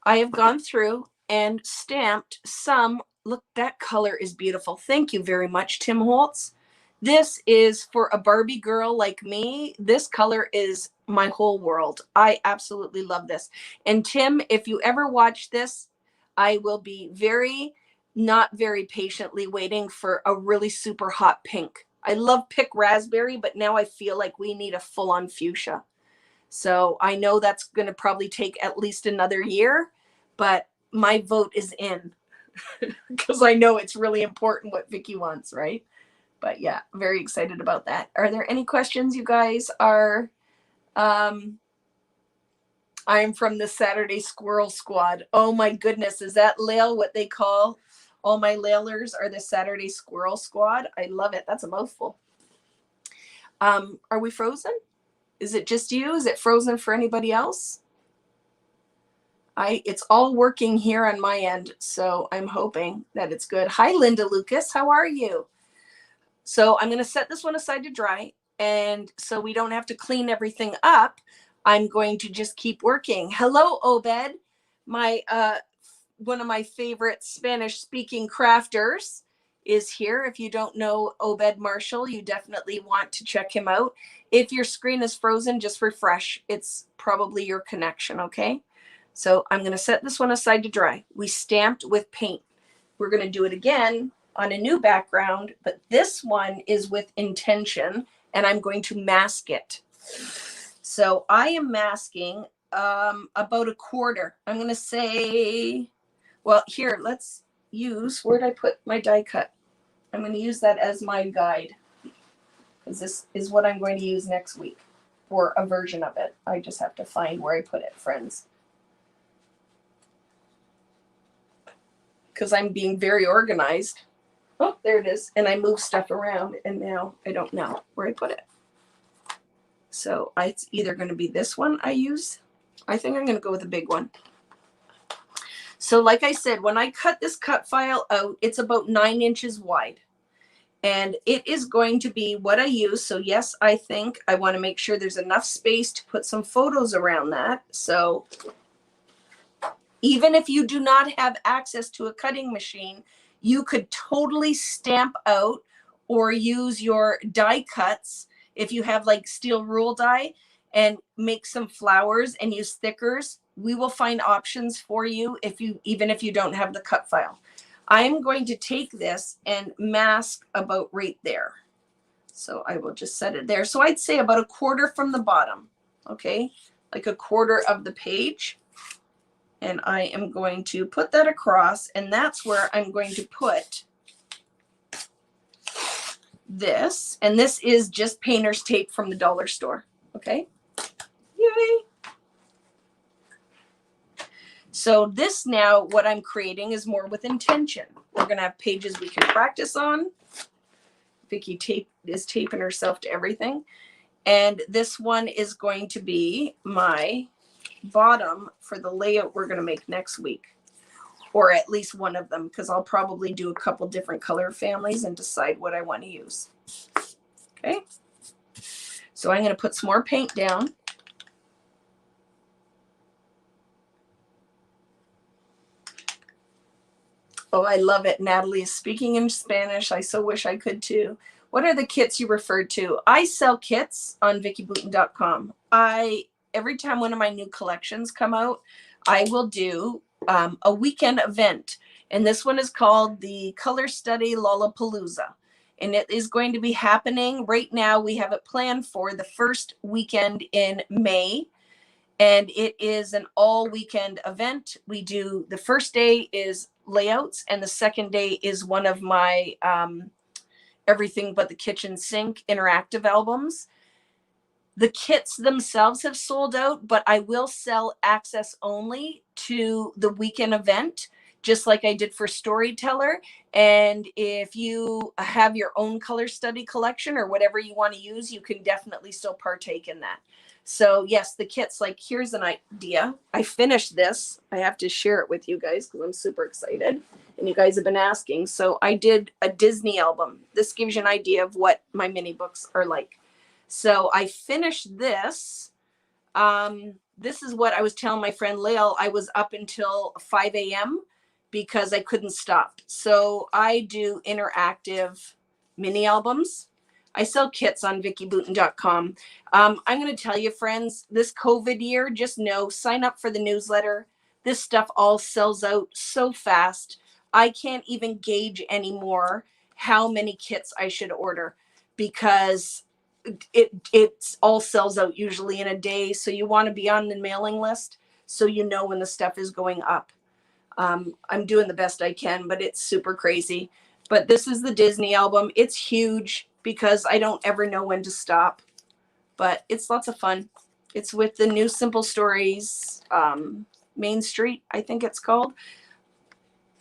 I have gone through and stamped some. Look, that color is beautiful. Thank you very much, Tim Holtz. This is for a Barbie girl like me. This color is my whole world. I absolutely love this. And Tim, if you ever watch this, I will be not very patiently waiting for a really super hot pink. I love pick raspberry, but now I feel like we need a full-on fuchsia. So I know that's going to probably take at least another year, but my vote is in because I know it's really important what Vicki wants, right? But yeah, very excited about that. Are there any questions, you guys? I'm from the Saturday Squirrel Squad. Oh my goodness, is that Lail what they call all my Lailers are the Saturday Squirrel Squad? I love it. That's a mouthful. Are we frozen? Is it just you? Is it frozen for anybody else? It's all working here on my end, so I'm hoping that it's good. Hi, Linda Lucas. How are you? So I'm going to set this one aside to dry. And so we don't have to clean everything up, I'm going to just keep working. Hello, Obed, my one of my favorite Spanish speaking crafters is here. If you don't know Obed Marshall, you definitely want to check him out. If your screen is frozen, just refresh. It's probably your connection, okay? So I'm going to set this one aside to dry. We stamped with paint. We're going to do it again on a new background, but this one is with intention, and I'm going to mask it. So I am masking about a quarter. I'm going to say, well, here, let's use, where did I put my die cut? I'm going to use that as my guide, because this is what I'm going to use next week for a version of it. I just have to find where I put it, friends, because I'm being very organized. Oh, there it is. And I move stuff around, and now I don't know where I put it. So it's either going to be this one I use. I think I'm going to go with a big one. So like I said, when I cut this cut file out, it's about 9 inches wide. And it is going to be what I use. So yes, I think I want to make sure there's enough space to put some photos around that. So even if you do not have access to a cutting machine, you could totally stamp out or use your die cuts if you have like steel rule die and make some flowers and use stickers. We will find options for you even if you don't have the cut file. I am going to take this and mask about right there. So I will just set it there. So I'd say about a quarter from the bottom, okay? Like a quarter of the page. And I am going to put that across, and that's where I'm going to put this. And this is just painter's tape from the dollar store, okay? Yay! So this now, what I'm creating is more with intention. We're going to have pages we can practice on. Vicki is taping herself to everything. And this one is going to be my bottom for the layout we're going to make next week, or at least one of them, because I'll probably do a couple different color families and decide what I want to use. Okay, so I'm going to put some more paint down. Oh, I love it. Natalie is speaking in Spanish. I so wish I could too. What are the kits you referred to? I sell kits on vickyboutin.com. Every time one of my new collections come out, I will do a weekend event. And this one is called the Color Study Lollapalooza. And it is going to be happening right now. We have it planned for the first weekend in May. And it is an all weekend event. We do, the first day is layouts, and the second day is one of my Everything But the Kitchen Sink interactive albums. The kits themselves have sold out, but I will sell access only to the weekend event, just like I did for Storyteller. And if you have your own color study collection or whatever you want to use, you can definitely still partake in that. So yes, the kits, like here's an idea. I finished this. I have to share it with you guys because I'm super excited. And you guys have been asking. So I did a Disney album. This gives you an idea of what my mini books are like. So I finished this. This is what I was telling my friend Lael. I was up until 5 a.m. because I couldn't stop. So I do interactive mini albums. I sell kits on vickyboutin.com. I'm going to tell you, friends, this COVID year, just know, sign up for the newsletter. This stuff all sells out so fast. I can't even gauge anymore how many kits I should order because it all sells out usually in a day. So you want to be on the mailing list so you know when the stuff is going up. I'm doing the best I can, but it's super crazy. But this is the Disney album. It's huge because I don't ever know when to stop. But it's lots of fun. It's with the new Simple Stories Main Street, I think it's called.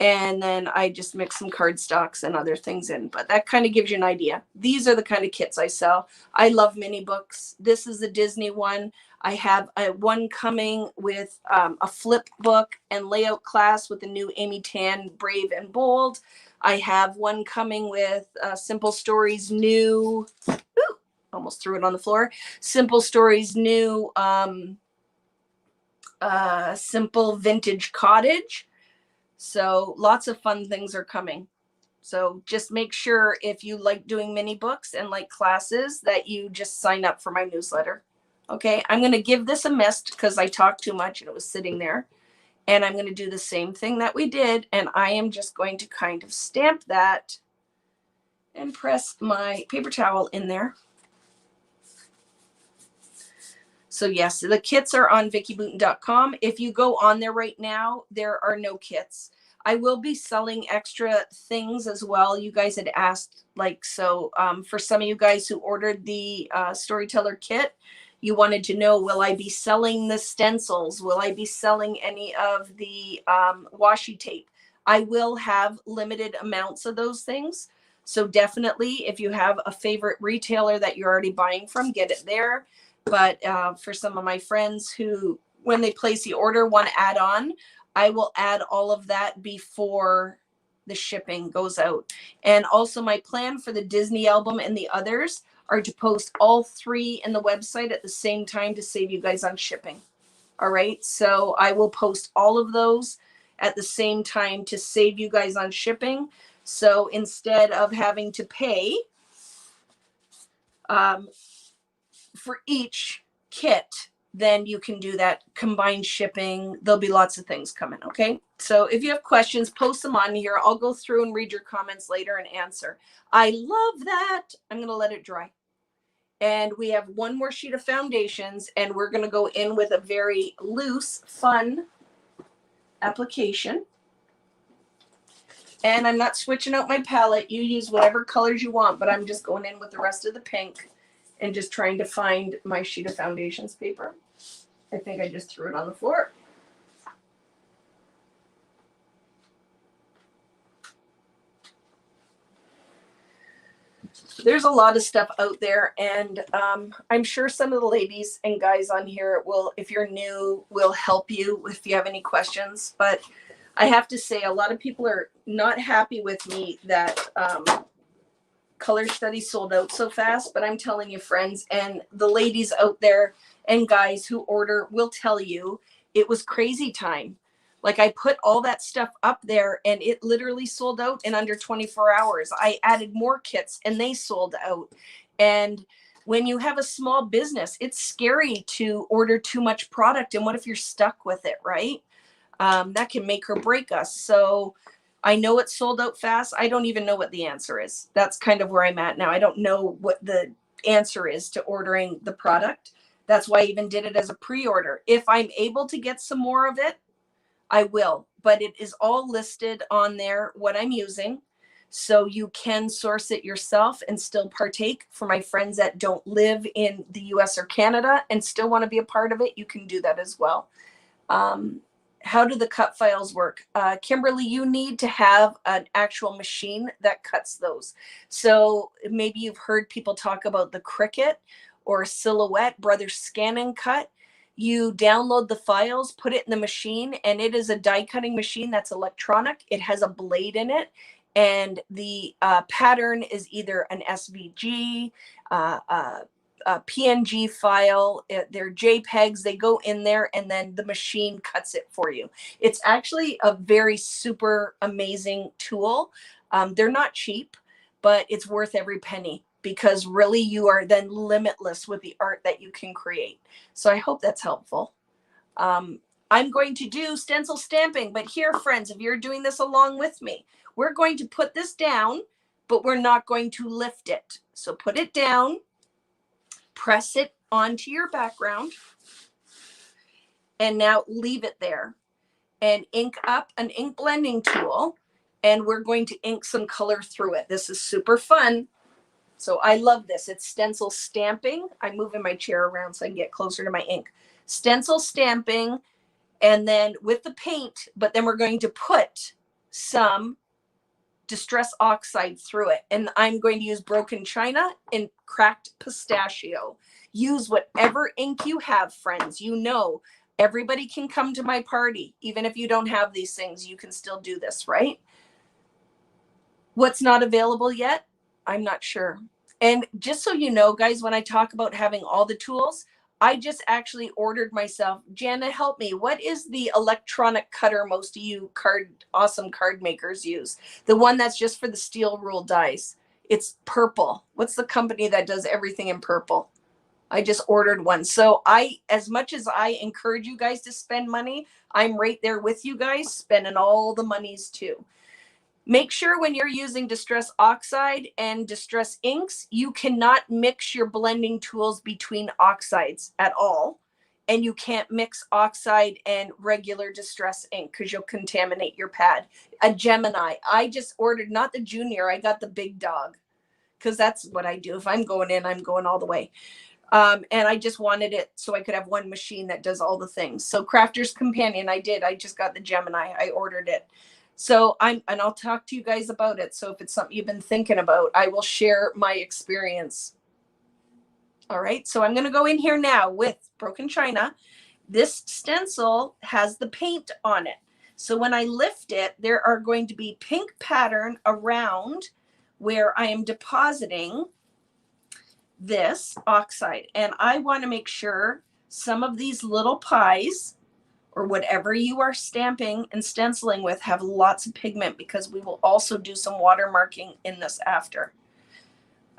And then I just mix some cardstocks and other things in, but that kind of gives you an idea. These are the kind of kits I sell. I love mini books. This is the Disney one. I have one coming with a flip book and layout class with the new Amy Tan Brave and Bold. I have one coming with Simple Stories new. Ooh, almost threw it on the floor. Simple Stories new Simple Vintage Cottage. So lots of fun things are coming. So just make sure if you like doing mini books and like classes that you just sign up for my newsletter. Okay, I'm going to give this a mist because I talked too much and it was sitting there. And I'm going to do the same thing that we did. And I am just going to kind of stamp that and press my paper towel in there. So yes, the kits are on vickyboutin.com. If you go on there right now, there are no kits. I will be selling extra things as well. You guys had asked, like, so for some of you guys who ordered the storyteller kit, you wanted to know, will I be selling the stencils? Will I be selling any of the washi tape? I will have limited amounts of those things. So definitely, if you have a favorite retailer that you're already buying from, get it there. But for some of my friends who, when they place the order, want to add on, I will add all of that before the shipping goes out. And also my plan for the Disney album and the others are to post all 3 in the website at the same time to save you guys on shipping. All right. So I will post all of those at the same time to save you guys on shipping. So instead of having to pay, for each kit, then you can do that combined shipping. There'll be lots of things coming. Okay. So if you have questions, post them on here. I'll go through and read your comments later and answer. I love that. I'm going to let it dry. And we have one more sheet of foundations, and we're going to go in with a very loose, fun application. And I'm not switching out my palette. You use whatever colors you want, but I'm just going in with the rest of the pink and just trying to find my sheet of foundations paper. I think I just threw it on the floor. There's a lot of stuff out there, and I'm sure some of the ladies and guys on here will, if you're new, will help you if you have any questions. But I have to say, a lot of people are not happy with me that color study sold out so fast, but I'm telling you, friends, and the ladies out there and guys who order will tell you it was crazy time. Like, I put all that stuff up there and it literally sold out in under 24 hours. I added more kits and they sold out. And when you have a small business, it's scary to order too much product. And what if you're stuck with it, right? That can make or break us. So I know it sold out fast. I don't even know what the answer is. That's kind of where I'm at now. I don't know what the answer is to ordering the product. That's why I even did it as a pre-order. If I'm able to get some more of it, I will. But it is all listed on there, what I'm using. So you can source it yourself and still partake. For my friends that don't live in the US or Canada and still want to be a part of it, you can do that as well. How do the cut files work? Kimberly, you need to have an actual machine that cuts those. So maybe you've heard people talk about the Cricut or Silhouette, Brother Scan and Cut. You download the files, put it in the machine, and it is a die cutting machine that's electronic. It has a blade in it, and the pattern is either an SVG, a PNG file, they're JPEGs, they go in there and then the machine cuts it for you. It's actually a very super amazing tool. They're not cheap, but it's worth every penny because really you are then limitless with the art that you can create. So I hope that's helpful. I'm going to do stencil stamping, but here, friends, if you're doing this along with me, we're going to put this down, but we're not going to lift it. So put it down. Press it onto your background and now leave it there and ink up an ink blending tool, and we're going to ink some color through it. This is super fun. So I love this. It's stencil stamping. I'm moving my chair around so I can get closer to my ink. Stencil stamping, and then with the paint, but then we're going to put some Distress Oxide through it. And I'm going to use Broken China and Cracked Pistachio. Use whatever ink you have, friends. You know, everybody can come to my party. Even if you don't have these things, you can still do this, right? What's not available yet? I'm not sure. And just so you know, guys, when I talk about having all the tools, I just actually ordered myself. Jana, help me. What is the electronic cutter most of you awesome card makers use? The one that's just for the steel rule dies. It's purple. What's the company that does everything in purple? I just ordered one. So as much as I encourage you guys to spend money, I'm right there with you guys, spending all the monies too. Make sure when you're using Distress Oxide and Distress inks, you cannot mix your blending tools between oxides at all. And you can't mix Oxide and regular Distress ink because you'll contaminate your pad. A Gemini. I just ordered, not the junior, I got the big dog because that's what I do. If I'm going in, I'm going all the way. And I just wanted it so I could have one machine that does all the things. So Crafter's Companion, I just got the Gemini. I ordered it. So and I'll talk to you guys about it. So if it's something you've been thinking about, I will share my experience. All right. So I'm going to go in here now with Broken China. This stencil has the paint on it. So when I lift it, there are going to be pink pattern around where I am depositing this oxide. And I want to make sure some of these little pies or whatever you are stamping and stenciling with have lots of pigment, because we will also do some watermarking in this after.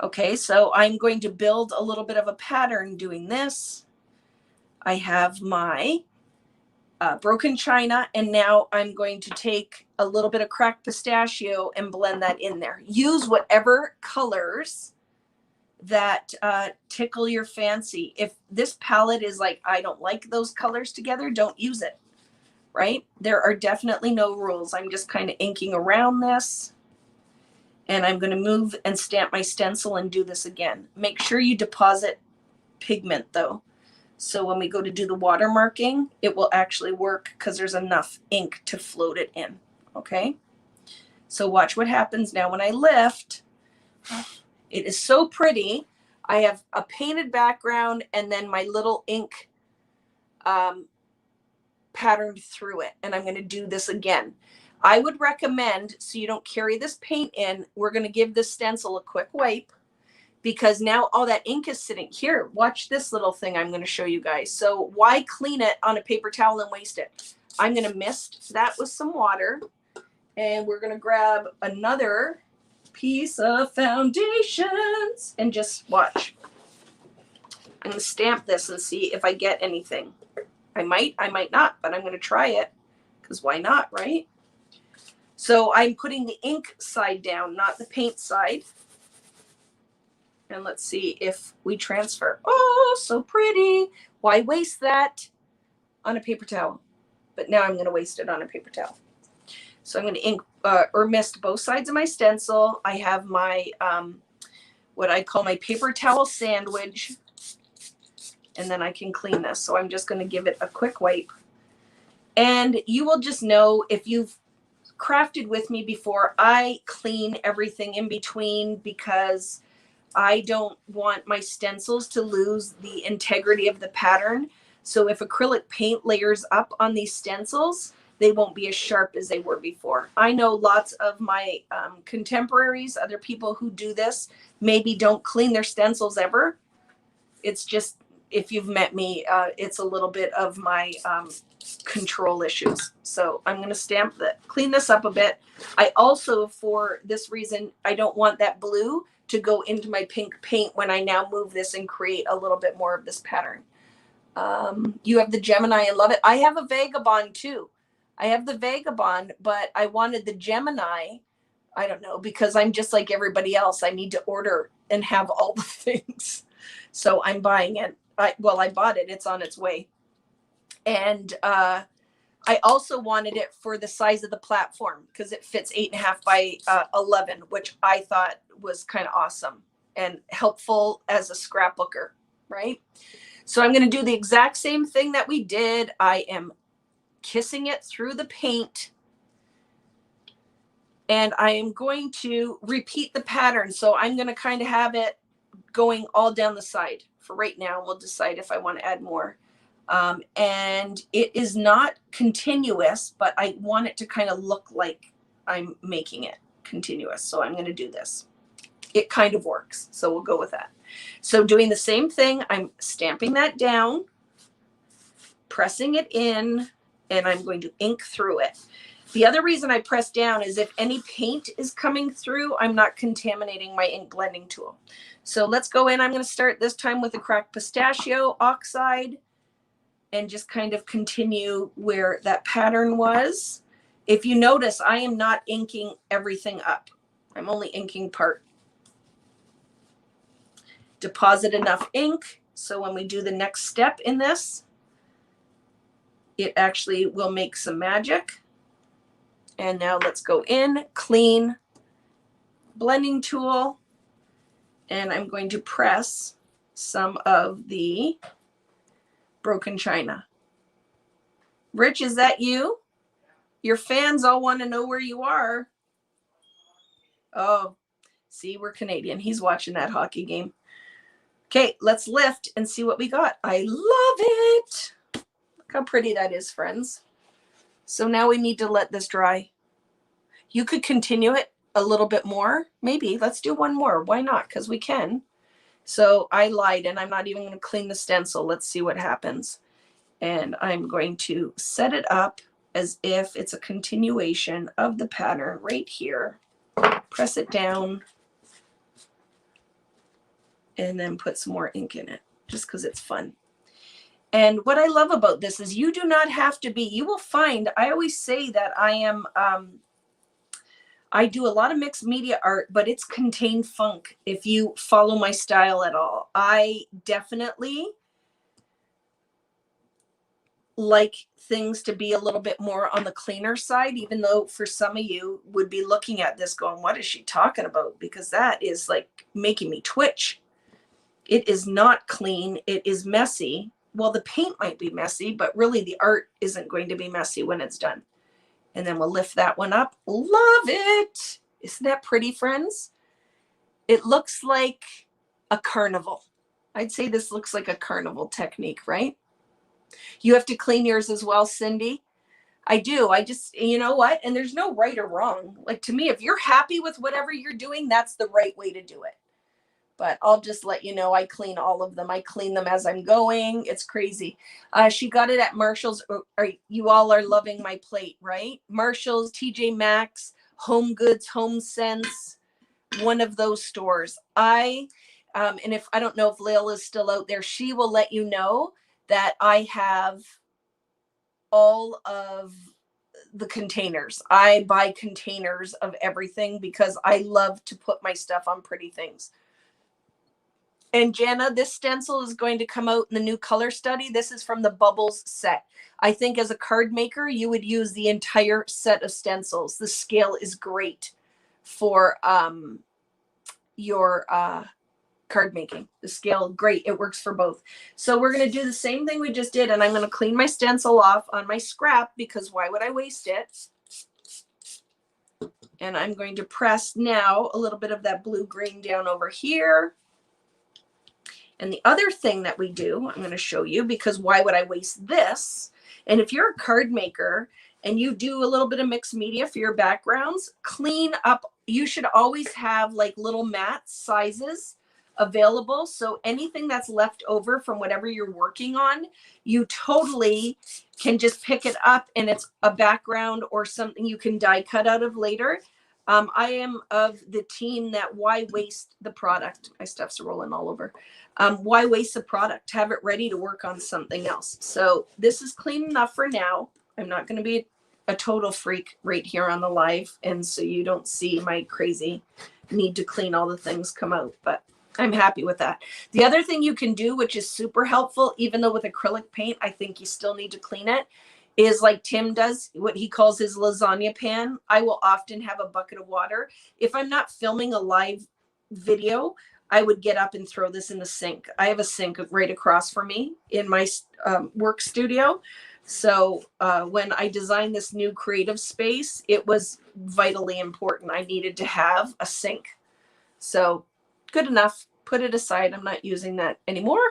Okay, so I'm going to build a little bit of a pattern doing this. I have my Broken China, and now I'm going to take a little bit of Cracked Pistachio and blend that in there. Use whatever colors that tickle your fancy. If this palette is like, I don't like those colors together, don't use it, right? There are definitely no rules. I'm just kind of inking around this, and I'm going to move and stamp my stencil and do this again. Make sure you deposit pigment though. So when we go to do the watermarking, it will actually work because there's enough ink to float it in. Okay. So watch what happens now when I lift. It is so pretty. I have a painted background and then my little ink patterned through it. And I'm going to do this again. I would recommend, so you don't carry this paint in, we're going to give this stencil a quick wipe, because now all that ink is sitting here. Watch this little thing I'm going to show you guys. So why clean it on a paper towel and waste it? I'm going to mist that with some water, and we're going to grab another piece of foundations and just watch. I'm going to stamp this and see if I get anything. I might not, but I'm going to try it because why not, right? So I'm putting the ink side down, not the paint side. And let's see if we transfer. Oh, so pretty. Why waste that on a paper towel? But now I'm going to waste it on a paper towel. So I'm going to ink or mist both sides of my stencil. I have my, what I call my paper towel sandwich. And then I can clean this. So I'm just going to give it a quick wipe. And you will just know, if you've crafted with me before, I clean everything in between because I don't want my stencils to lose the integrity of the pattern. So if acrylic paint layers up on these stencils, they won't be as sharp as they were before. I know lots of my contemporaries, other people who do this, maybe don't clean their stencils ever. It's just, if you've met me, it's a little bit of my control issues. So I'm going to clean this up a bit. I also, for this reason, I don't want that blue to go into my pink paint when I now move this and create a little bit more of this pattern. You have the Gemini. I love it. I have a Vagabond too. I have the Vagabond, but I wanted the Gemini. I don't know, because I'm just like everybody else. I need to order and have all the things. So I'm buying it. I bought it. It's on its way. And I also wanted it for the size of the platform because it fits 8.5 by 11, which I thought was kind of awesome and helpful as a scrapbooker, right? So I'm going to do the exact same thing that we did. I am kissing it through the paint And I am going to repeat the pattern. So I'm going to kind of have it going all down the side for right now. We'll decide if I want to add more. And it is not continuous, but I want it to kind of look like I'm making it continuous. So I'm going to do this. It kind of works. So we'll go with that. So doing the same thing, I'm stamping that down, pressing it in, and I'm going to ink through it. The other reason I press down is if any paint is coming through, I'm not contaminating my ink blending tool. So let's go in. I'm going to start this time with a cracked pistachio, Oxide, and just kind of continue where that pattern was. If you notice, I am not inking everything up. I'm only inking part. Deposit enough ink so when we do the next step in this, it actually will make some magic. And now let's go in, clean, blending tool, and I'm going to press some of the broken china. Rich, is that you? Your fans all want to know where you are. Oh, see, we're Canadian. He's watching that hockey game. Okay, let's lift and see what we got. I love it. Look how pretty that is, friends. So now we need to let this dry. You could continue it a little bit more. Maybe let's do one more. Why not? Because we can. So I lied and I'm not even going to clean the stencil. Let's see what happens. And I'm going to set it up as if it's a continuation of the pattern right here. Press it down and then put some more ink in it just because it's fun. And what I love about this is you do not have to be, you will find, I always say that I do a lot of mixed media art, but it's contained funk if you follow my style at all. I definitely like things to be a little bit more on the cleaner side, even though for some of you would be looking at this going, what is she talking about? Because that is like making me twitch. It is not clean. It is messy. Well, the paint might be messy, but really the art isn't going to be messy when it's done. And then we'll lift that one up. Love it. Isn't that pretty, friends? It looks like a carnival. I'd say this looks like a carnival technique, right? You have to clean yours as well, Cindy. I do. I just, you know what? And there's no right or wrong. Like to me, if you're happy with whatever you're doing, that's the right way to do it. But I'll just let you know, I clean all of them. I clean them as I'm going. It's crazy. She got it at Marshall's. You all are loving my plate, right? Marshall's, TJ Maxx, Home Goods, Home Sense, one of those stores. And if I don't know if Layla is still out there, she will let you know that I have all of the containers. I buy containers of everything because I love to put my stuff on pretty things. And Jana, this stencil is going to come out in the new color study. This is from the Bubbles set. I think as a card maker, you would use the entire set of stencils. The scale is great for your card making. The scale, great. It works for both. So we're going to do the same thing we just did. And I'm going to clean my stencil off on my scrap because why would I waste it? And I'm going to press now a little bit of that blue-green down over here. And the other thing that we do, I'm going to show you because why would I waste this? And if you're a card maker and you do a little bit of mixed media for your backgrounds, clean up. You should always have like little mat sizes available. So anything that's left over from whatever you're working on, you totally can just pick it up and it's a background or something you can die cut out of later. I am of the team that why waste the product? My stuff's rolling all over. Why waste the product? Have it ready to work on something else. So this is clean enough for now. I'm not going to be a total freak right here on the live. And so you don't see my crazy need to clean all the things come out, but I'm happy with that. The other thing you can do, which is super helpful, even though with acrylic paint, I think you still need to clean it, is like Tim does, what he calls his lasagna pan. I will often have a bucket of water. If I'm not filming a live video, I would get up and throw this in the sink. I have a sink right across from me in my work studio. So when I designed this new creative space, it was vitally important. I needed to have a sink. So good enough. Put it aside. I'm not using that anymore,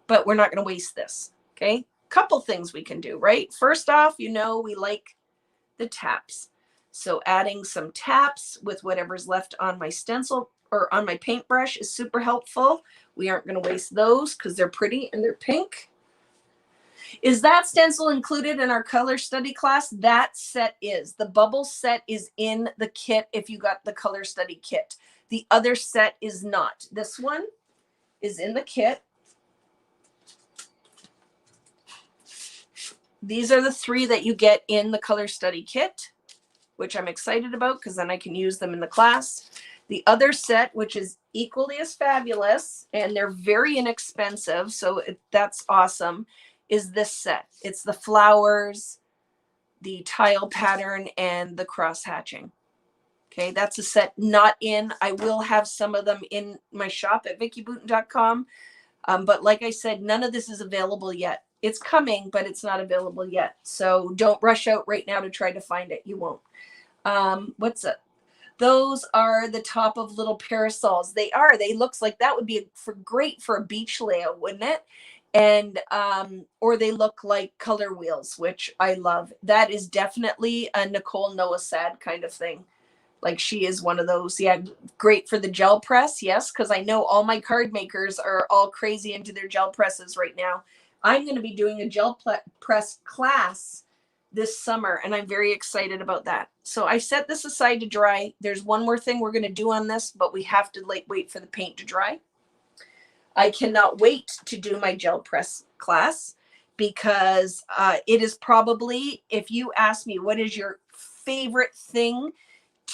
but we're not going to waste this. Okay. Couple things we can do, right? First off, you know, we like the taps. So adding some taps with whatever's left on my stencil or on my paintbrush is super helpful. We aren't going to waste those because they're pretty and they're pink. Is that stencil included in our color study class? That set is. The bubble set is in the kit if you got the color study kit. The other set is not. This one is in the kit. These are the 3 that you get in the color study kit, which I'm excited about because then I can use them in the class. The other set, which is equally as fabulous, and they're very inexpensive, so that's awesome, is this set. It's the flowers, the tile pattern, and the cross hatching. Okay, that's a set not in. I will have some of them in my shop at vickyboutin.com. But like I said, none of this is available yet. It's coming, but it's not available yet. So don't rush out right now to try to find it. You won't. What's it? Those are the top of little parasols. They are. They looks like that would be great for a beach layout, wouldn't it? And or they look like color wheels, which I love. That is definitely a Nicole Noah Sad kind of thing. Like she is one of those. Yeah, great for the gel press. Yes, because I know all my card makers are all crazy into their gel presses right now. I'm going to be doing a gel press class this summer, and I'm very excited about that. So I set this aside to dry. There's one more thing we're going to do on this, but we have to wait for the paint to dry. I cannot wait to do my gel press class because it is probably, if you ask me what is your favorite thing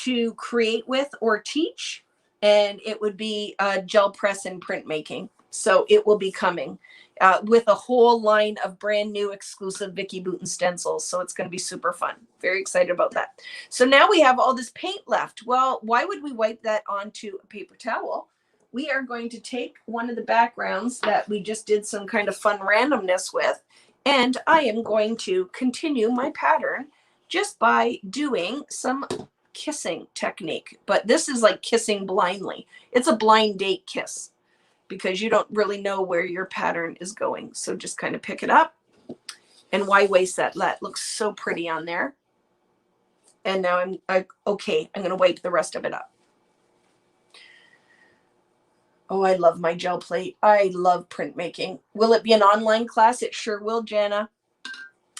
to create with or teach, and it would be gel press and printmaking. So it will be coming with a whole line of brand new exclusive Vicki Boutin stencils. So it's going to be super fun. Very excited about that. So now we have all this paint left. Well, why would we wipe that onto a paper towel? We are going to take one of the backgrounds that we just did some kind of fun randomness with, and I am going to continue my pattern just by doing some kissing technique. But this is like kissing blindly. It's a blind date kiss because you don't really know where your pattern is going. So just kind of pick it up. And why waste that? That looks so pretty on there. And now I'm going to wipe the rest of it up. Oh, I love my gel plate. I love printmaking. Will it be an online class? It sure will, Jana.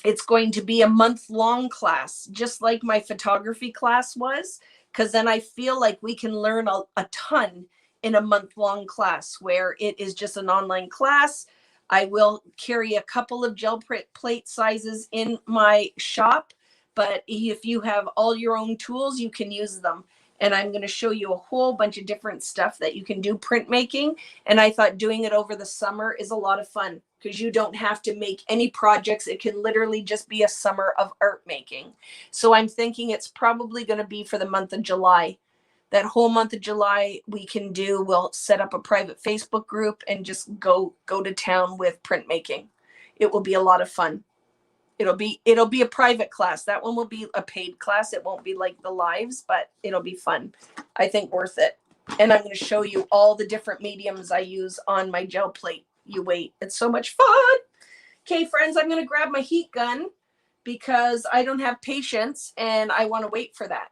It's going to be a month-long class, just like my photography class was, because then I feel like we can learn a ton in a month-long class where it is just an online class. I will carry a couple of gel plate sizes in my shop, but if you have all your own tools, you can use them. And I'm going to show you a whole bunch of different stuff that you can do printmaking. And I thought doing it over the summer is a lot of fun because you don't have to make any projects. It can literally just be a summer of art making. So I'm thinking it's probably going to be for the month of July. That whole month of July we'll set up a private Facebook group and just go to town with printmaking. It will be a lot of fun. It'll be a private class. That one will be a paid class. It won't be like the lives, but it'll be fun. I think worth it. And I'm going to show you all the different mediums I use on my gel plate. You wait. It's so much fun. Okay, friends, I'm going to grab my heat gun because I don't have patience and I want to wait for that.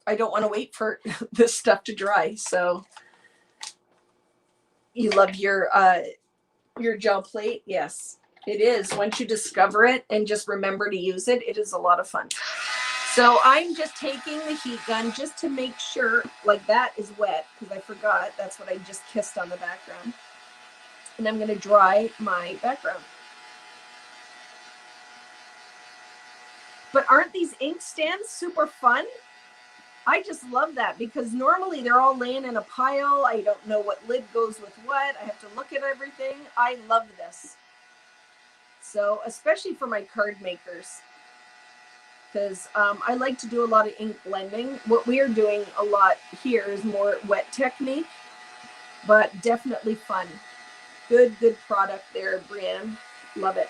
I don't want to wait for this stuff to dry. So you love your gel plate? Yes. It is. Once you discover it and just remember to use it, it is a lot of fun. So I'm just taking the heat gun just to make sure like that is wet because I forgot. That's what I just kissed on the background. And I'm going to dry my background. But aren't these ink stands super fun? I just love that because normally they're all laying in a pile. I don't know what lid goes with what. I have to look at everything. I love this. So especially for my card makers, because I like to do a lot of ink blending. What we are doing a lot here is more wet technique, but definitely fun. Good product there, Brianne. Love it.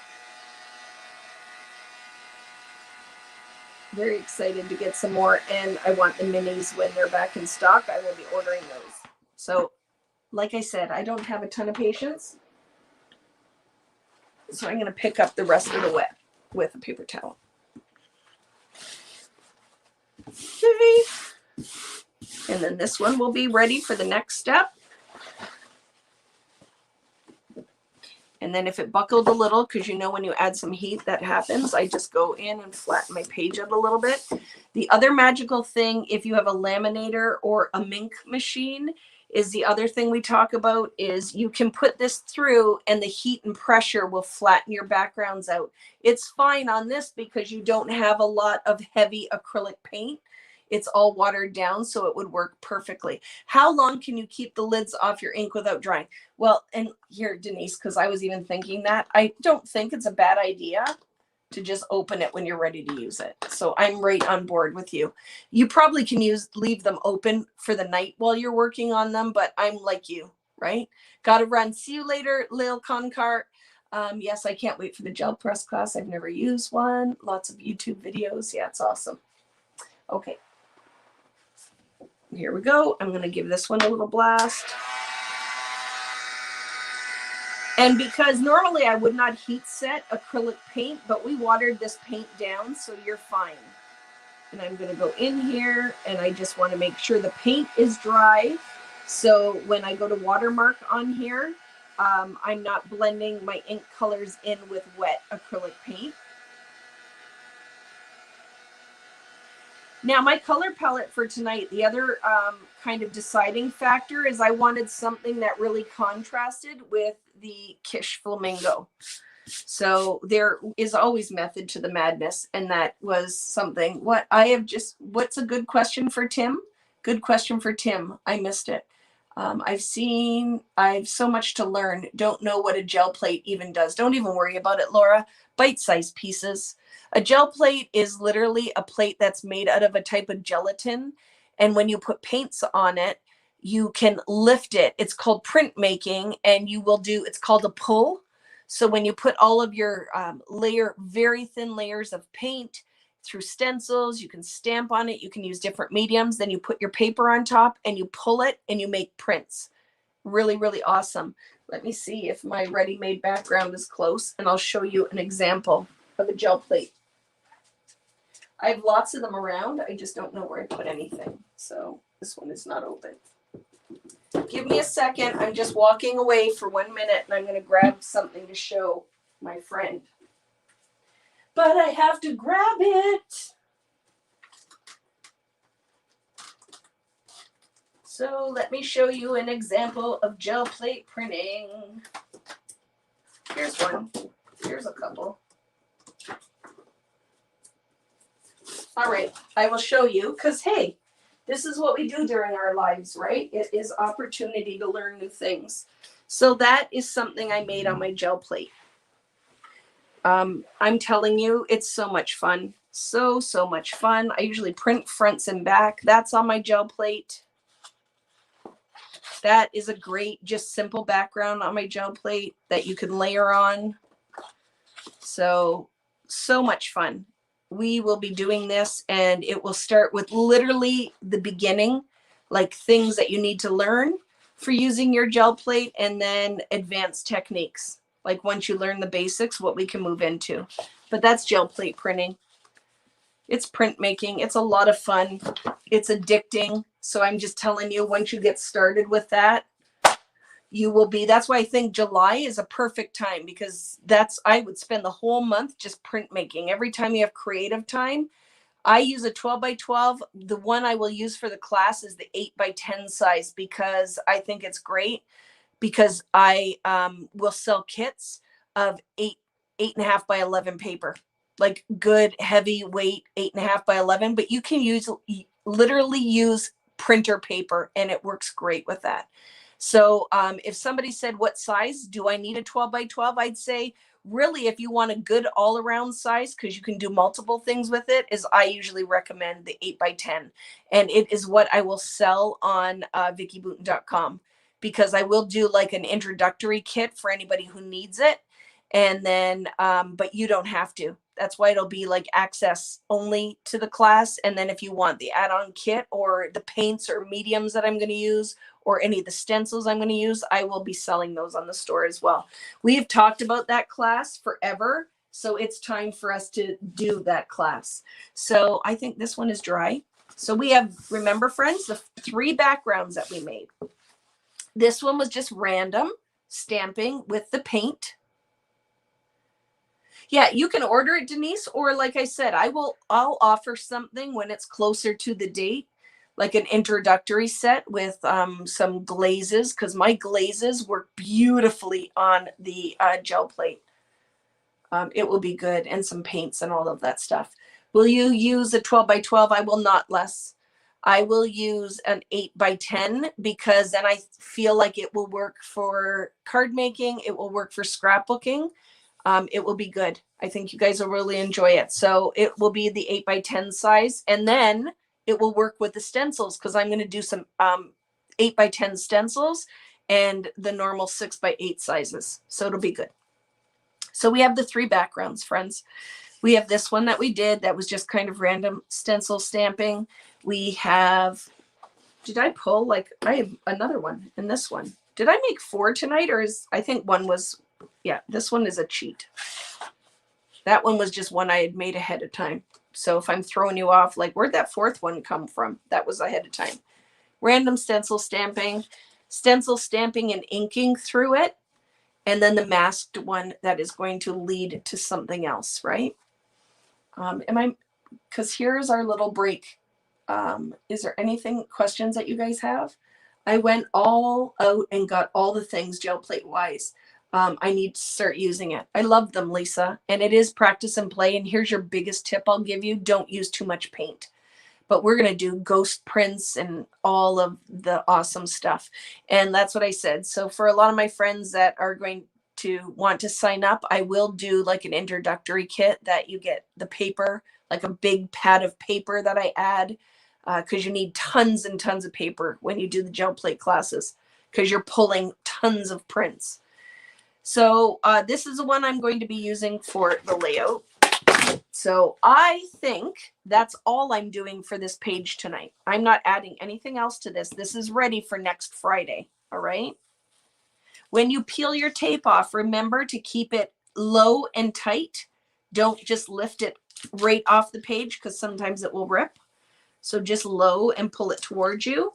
Very excited to get some more, and I want the minis when they're back in stock. I will be ordering those. So, like I said, I don't have a ton of patience. So I'm going to pick up the rest of the wet with a paper towel. And then this one will be ready for the next step. And then if it buckled a little, because you know when you add some heat that happens, I just go in and flatten my page out a little bit. The other magical thing, if you have a laminator or a Mink machine, is the other thing we talk about is you can put this through and the heat and pressure will flatten your backgrounds out. It's fine on this because you don't have a lot of heavy acrylic paint. It's all watered down, so it would work perfectly. How long can you keep the lids off your ink without drying? Well, and here, Denise, because I was even thinking that, I don't think it's a bad idea to just open it when you're ready to use it. So I'm right on board with you. You probably can leave them open for the night while you're working on them, but I'm like you, right? Got to run. See you later, Lil Concart. Yes, I can't wait for the gel press class. I've never used one. Lots of YouTube videos. Yeah, it's awesome. Okay. Here we go. I'm going to give this one a little blast. And because normally I would not heat set acrylic paint, but we watered this paint down, so you're fine. And I'm going to go in here, and I just want to make sure the paint is dry. So when I go to watermark on here, I'm not blending my ink colors in with wet acrylic paint. Now, my color palette for tonight, the other kind of deciding factor is I wanted something that really contrasted with the Kitsch Flamingo. So there is always method to the madness, and that was something. What's a good question for Tim? Good question for Tim. I missed it. I've so much to learn. Don't know what a gel plate even does. Don't even worry about it, Laura. Bite-sized pieces. A gel plate is literally a plate that's made out of a type of gelatin. And when you put paints on it, you can lift it. It's called printmaking, and it's called a pull. So when you put all of your very thin layers of paint through stencils, you can stamp on it. You can use different mediums. Then you put your paper on top and you pull it and you make prints. Really, really awesome. Let me see if my ready-made background is close, and I'll show you an example of a gel plate. I have lots of them around. I just don't know where I put anything. So this one is not open. Give me a second. I'm just walking away for 1 minute, and I'm going to grab something to show my friend. But I have to grab it. So let me show you an example of gel plate printing. Here's one. Here's a couple. All right, I will show you because, hey, this is what we do during our lives, right? It is opportunity to learn new things. So that is something I made on my gel plate. I'm telling you, it's so much fun. So much fun. I usually print fronts and back. That's on my gel plate. That is a great, just simple background on my gel plate that you can layer on. So much fun. We will be doing this, and it will start with literally the beginning, like things that you need to learn for using your gel plate, and then advanced techniques. Like once you learn the basics, what we can move into. But that's gel plate printing. It's printmaking. It's a lot of fun. It's addicting. So I'm just telling you, once you get started with that, you will be. That's why I think July is a perfect time, because I would spend the whole month just printmaking. Every time you have creative time, I use a 12 by 12. The one I will use for the class is the 8 by 10 size, because I think it's great, because I will sell kits of 8.5 by 11 paper, like good heavy weight 8.5 by 11, but you can literally use printer paper, and it works great with that. So if somebody said, what size do I need a 12 by 12? I'd say, really, if you want a good all around size, because you can do multiple things with it, is I usually recommend the 8 by 10. And it is what I will sell on VickiBoutin.com, because I will do like an introductory kit for anybody who needs it. And then, but you don't have to. That's why it'll be like access only to the class. And then if you want the add-on kit or the paints or mediums that I'm going to use, or any of the stencils I'm going to use, I will be selling those on the store as well. We've talked about that class forever, so it's time for us to do that class. So I think this one is dry. So we have, remember friends, the 3 backgrounds that we made. This one was just random stamping with the paint. Yeah, you can order it, Denise, or like I said, I'll offer something when it's closer to the date, like an introductory set with some glazes, because my glazes work beautifully on the gel plate. It will be good, and some paints and all of that stuff. Will you use a 12 by 12? I will not, Les. I will use an 8 by 10 because then I feel like it will work for card making. It will work for scrapbooking. It will be good. I think you guys will really enjoy it. So it will be the 8 by 10 size, and then it will work with the stencils because I'm going to do some 8 by 10 stencils and the normal 6 by 8 sizes. So it'll be good. So we have the 3 backgrounds, friends. We have this one that we did that was just kind of random stencil stamping. We have, did I pull, like, I have another one in this one. Did I make 4 tonight, or is, I think one was, yeah, this one is a cheat. That one was just one I had made ahead of time. So if I'm throwing you off, like, where'd that 4th one come from? That was ahead of time. Random stencil stamping and inking through it. And then the masked one that is going to lead to something else, right? Because here's our little break. Is there anything, questions that you guys have? I went all out and got all the things gel plate wise. I need to start using it. I love them, Lisa. And it is practice and play. And here's your biggest tip I'll give you. Don't use too much paint. But we're going to do ghost prints and all of the awesome stuff. And that's what I said. So for a lot of my friends that are going to want to sign up, I will do like an introductory kit that you get the paper, like a big pad of paper that I add, because you need tons and tons of paper when you do the gel plate classes, because you're pulling tons of prints. So this is the one I'm going to be using for the layout. So I think that's all I'm doing for this page tonight. I'm not adding anything else to this. This is ready for next Friday. All right. When you peel your tape off, remember to keep it low and tight. Don't just lift it right off the page because sometimes it will rip. So just low and pull it towards you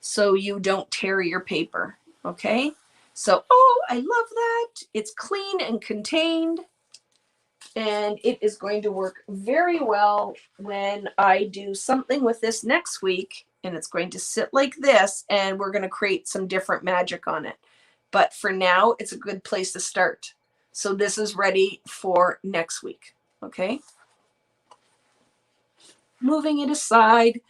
so you don't tear your paper. Okay. So, oh, I love that. It's clean and contained. And it is going to work very well when I do something with this next week. And it's going to sit like this. And we're going to create some different magic on it. But for now, it's a good place to start. So this is ready for next week. Okay. Moving it aside.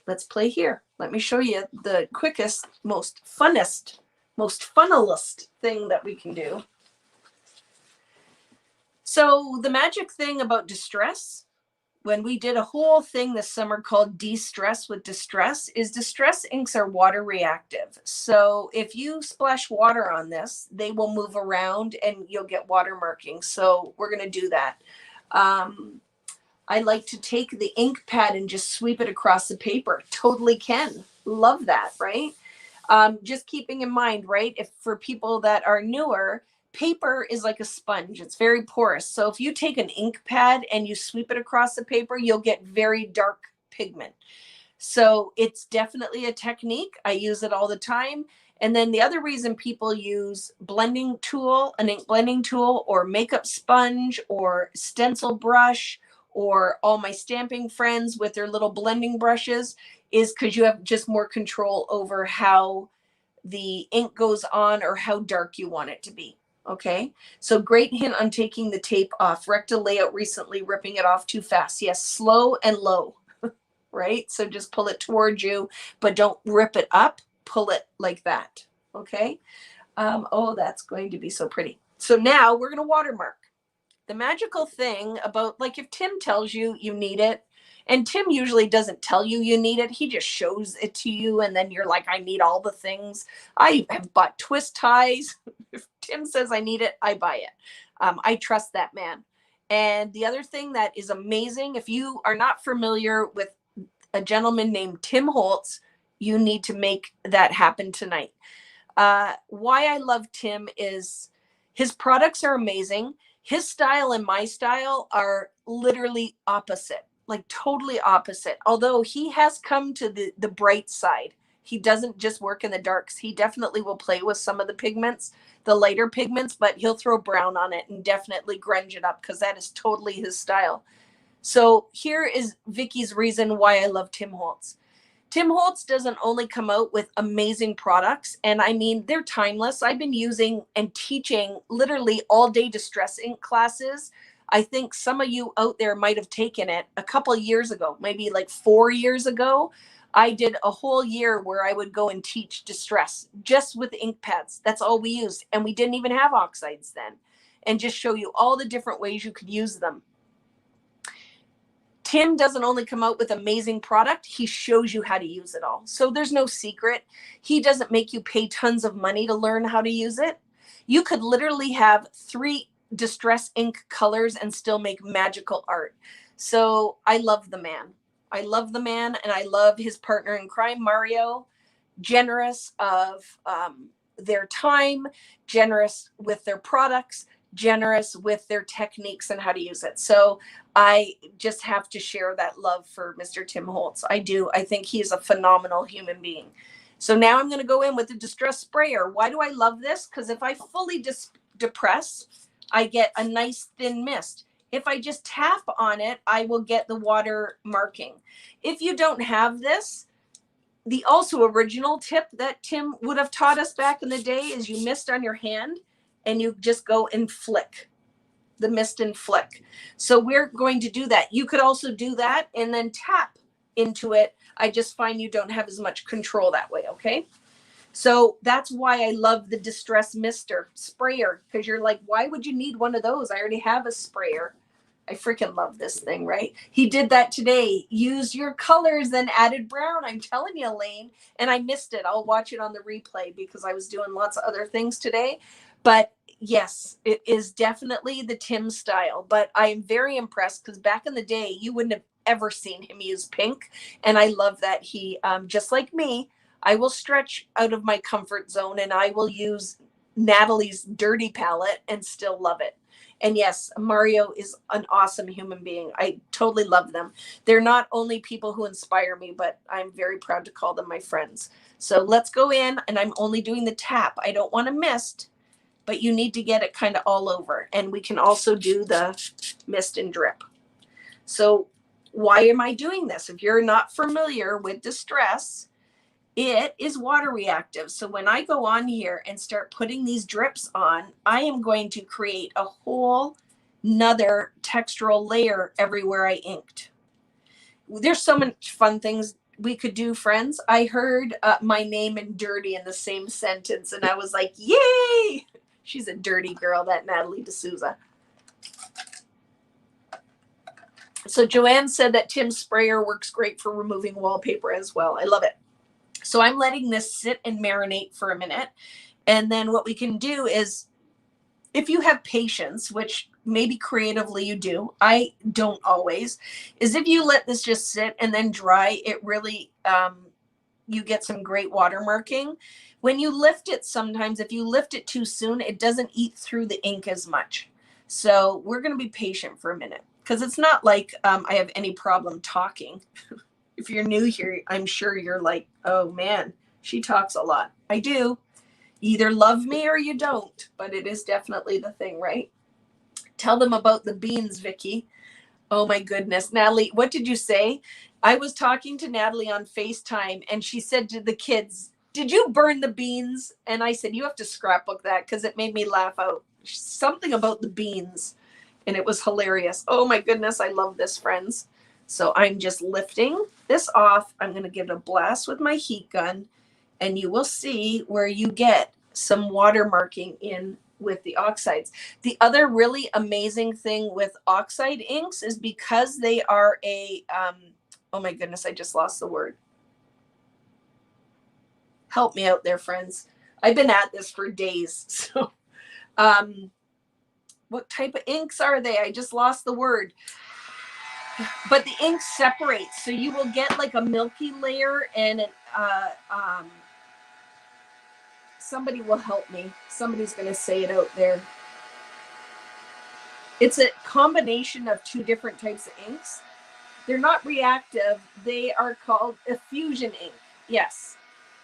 Let's play here. Let me show you the quickest, most funnest thing that we can do. So the magic thing about distress, when we did a whole thing this summer called De-Stress with Distress, is distress inks are water reactive. So if you splash water on this, they will move around and you'll get water markings. So we're going to do that. I like to take the ink pad and just sweep it across the paper. Totally can. Love that, right? Just keeping in mind, right, if for people that are newer, paper is like a sponge. It's very porous. So if you take an ink pad and you sweep it across the paper, you'll get very dark pigment. So it's definitely a technique. I use it all the time. And then the other reason people use blending tool, an ink blending tool, or makeup sponge, or stencil brush, or all my stamping friends with their little blending brushes, is because you have just more control over how the ink goes on or how dark you want it to be. Okay, so great hint on taking the tape off. Wrecked a layout recently, ripping it off too fast. Yes, slow and low, right? So just pull it towards you, but don't rip it up. Pull it like that. Okay. Oh, that's going to be so pretty. So now we're going to watermark. The magical thing about, like, if Tim tells you you need it, and Tim usually doesn't tell you you need it, he just shows it to you, and then you're like, I need all the things. I have bought twist ties Tim says I need it, I buy it. I trust that man. And the other thing that is amazing, if you are not familiar with a gentleman named Tim Holtz, you need to make that happen tonight. Why I love Tim is his products are amazing. His style and my style are literally opposite, like totally opposite. Although he has come to the bright side. He doesn't just work in the darks. He definitely will play with some of the pigments, the lighter pigments, but he'll throw brown on it and definitely grunge it up because that is totally his style. So here is Vicky's reason why I love Tim Holtz. Tim Holtz doesn't only come out with amazing products, and I mean, they're timeless. I've been using and teaching literally all day distress ink classes. I think some of you out there might have taken it a couple of years ago, maybe like 4 years ago. I did a whole year where I would go and teach distress just with ink pads. That's all we used. And we didn't even have oxides then, and just show you all the different ways you could use them. Tim doesn't only come out with amazing product, he shows you how to use it all. So there's no secret. He doesn't make you pay tons of money to learn how to use it. You could literally have 3 distress ink colors and still make magical art. So I love the man. I love the man, and I love his partner in crime, Mario. Generous of their time, generous with their products, generous with their techniques and how to use it. So I just have to share that love for Mr. Tim Holtz. I do. I think he is a phenomenal human being. So now I'm going to go in with the distress sprayer. Why do I love this? Because if I fully depress, I get a nice thin mist. If I just tap on it, I will get the water marking. If you don't have this, the also original tip that Tim would have taught us back in the day is you mist on your hand and you just go and flick the mist and flick. So we're going to do that. You could also do that and then tap into it. I just find you don't have as much control that way. Okay. So that's why I love the Distress Mister sprayer, because you're like, why would you need one of those? I already have a sprayer. I freaking love this thing, right? He did that today. Use your colors, then added brown. I'm telling you, Elaine, and I missed it. I'll watch it on the replay because I was doing lots of other things today. But yes, it is definitely the Tim style. But I am very impressed because back in the day, you wouldn't have ever seen him use pink. And I love that he, just like me, I will stretch out of my comfort zone and I will use Natalie's dirty palette and still love it. And yes, Mario is an awesome human being. I totally love them. They're not only people who inspire me, but I'm very proud to call them my friends. So let's go in, and I'm only doing the tap. I don't want to mist, but you need to get it kind of all over. And we can also do the mist and drip. So why am I doing this? If you're not familiar with distress, it is water reactive. So when I go on here and start putting these drips on, I am going to create a whole nother textural layer everywhere I inked. There's so much fun things we could do, friends. I heard my name and dirty in the same sentence, and I was like, yay! She's a dirty girl, that Natalie D'Souza. So Joanne said that Tim's sprayer works great for removing wallpaper as well. I love it. So I'm letting this sit and marinate for a minute. And then what we can do is, if you have patience, which maybe creatively you do, I don't always, is if you let this just sit and then dry, it really, you get some great watermarking. When you lift it, sometimes if you lift it too soon, it doesn't eat through the ink as much. So we're going to be patient for a minute, because it's not like I have any problem talking. If you're new here, I'm sure you're like, oh man, she talks a lot. I do. You either love me or you don't, but it is definitely the thing, right? Tell them about the beans, Vicki. Oh my goodness. Natalie, what did you say? I was talking to Natalie on FaceTime and she said to the kids, did you burn the beans? And I said, you have to scrapbook that because it made me laugh out. Something about the beans. And it was hilarious. Oh my goodness. I love this, friends. So I'm just lifting this off. I'm going to give it a blast with my heat gun, and you will see where you get some watermarking in with the oxides. The other really amazing thing with oxide inks is because they are a, oh my goodness, I just lost the word. Help me out there, friends. I've been at this for days. So What type of inks are they? I just lost the word. But the ink separates, so you will get like a milky layer, and somebody will help me. Somebody's going to say it out there. It's a combination of two different types of inks. They're not reactive. They are called effusion ink. Yes,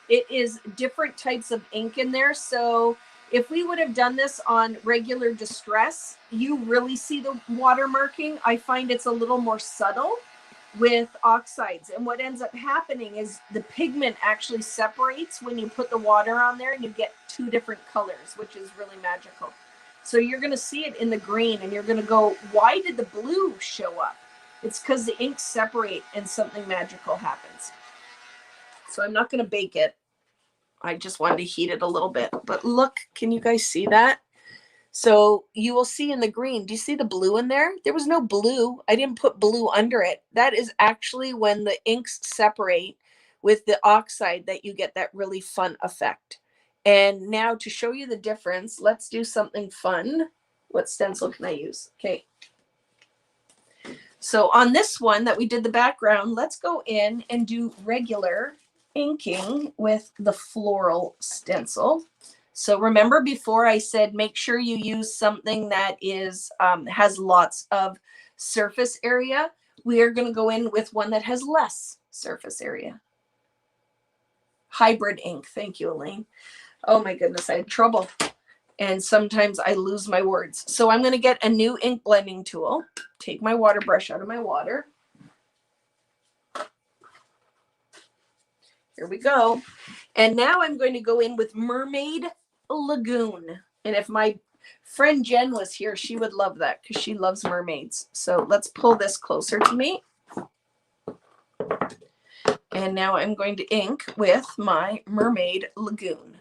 it is different types of ink in there. So if we would have done this on regular distress, you really see the water marking. I find it's a little more subtle with oxides. And what ends up happening is the pigment actually separates when you put the water on there, and you get two different colors, which is really magical. So you're going to see it in the green, and you're going to go, why did the blue show up? It's because the inks separate and something magical happens. So I'm not going to bake it. I just wanted to heat it a little bit. But look, can you guys see that? So you will see in the green, do you see the blue in there? There was no blue. I didn't put blue under it. That is actually when the inks separate with the oxide that you get that really fun effect. And now to show you the difference, let's do something fun. What stencil can I use? Okay. So on this one that we did the background, let's go in and do regular inking with the floral stencil. So remember before I said make sure you use something that is has lots of surface area. We are going to go in with one that has less surface area. Hybrid ink. Thank you, Elaine. Oh my goodness, I had trouble. And sometimes I lose my words. So I'm going to get a new ink blending tool. Take my water brush out of my water. Here we go. And now I'm going to go in with Mermaid Lagoon. And if my friend Jen was here, she would love that because she loves mermaids. So let's pull this closer to me. And now I'm going to ink with my Mermaid Lagoon.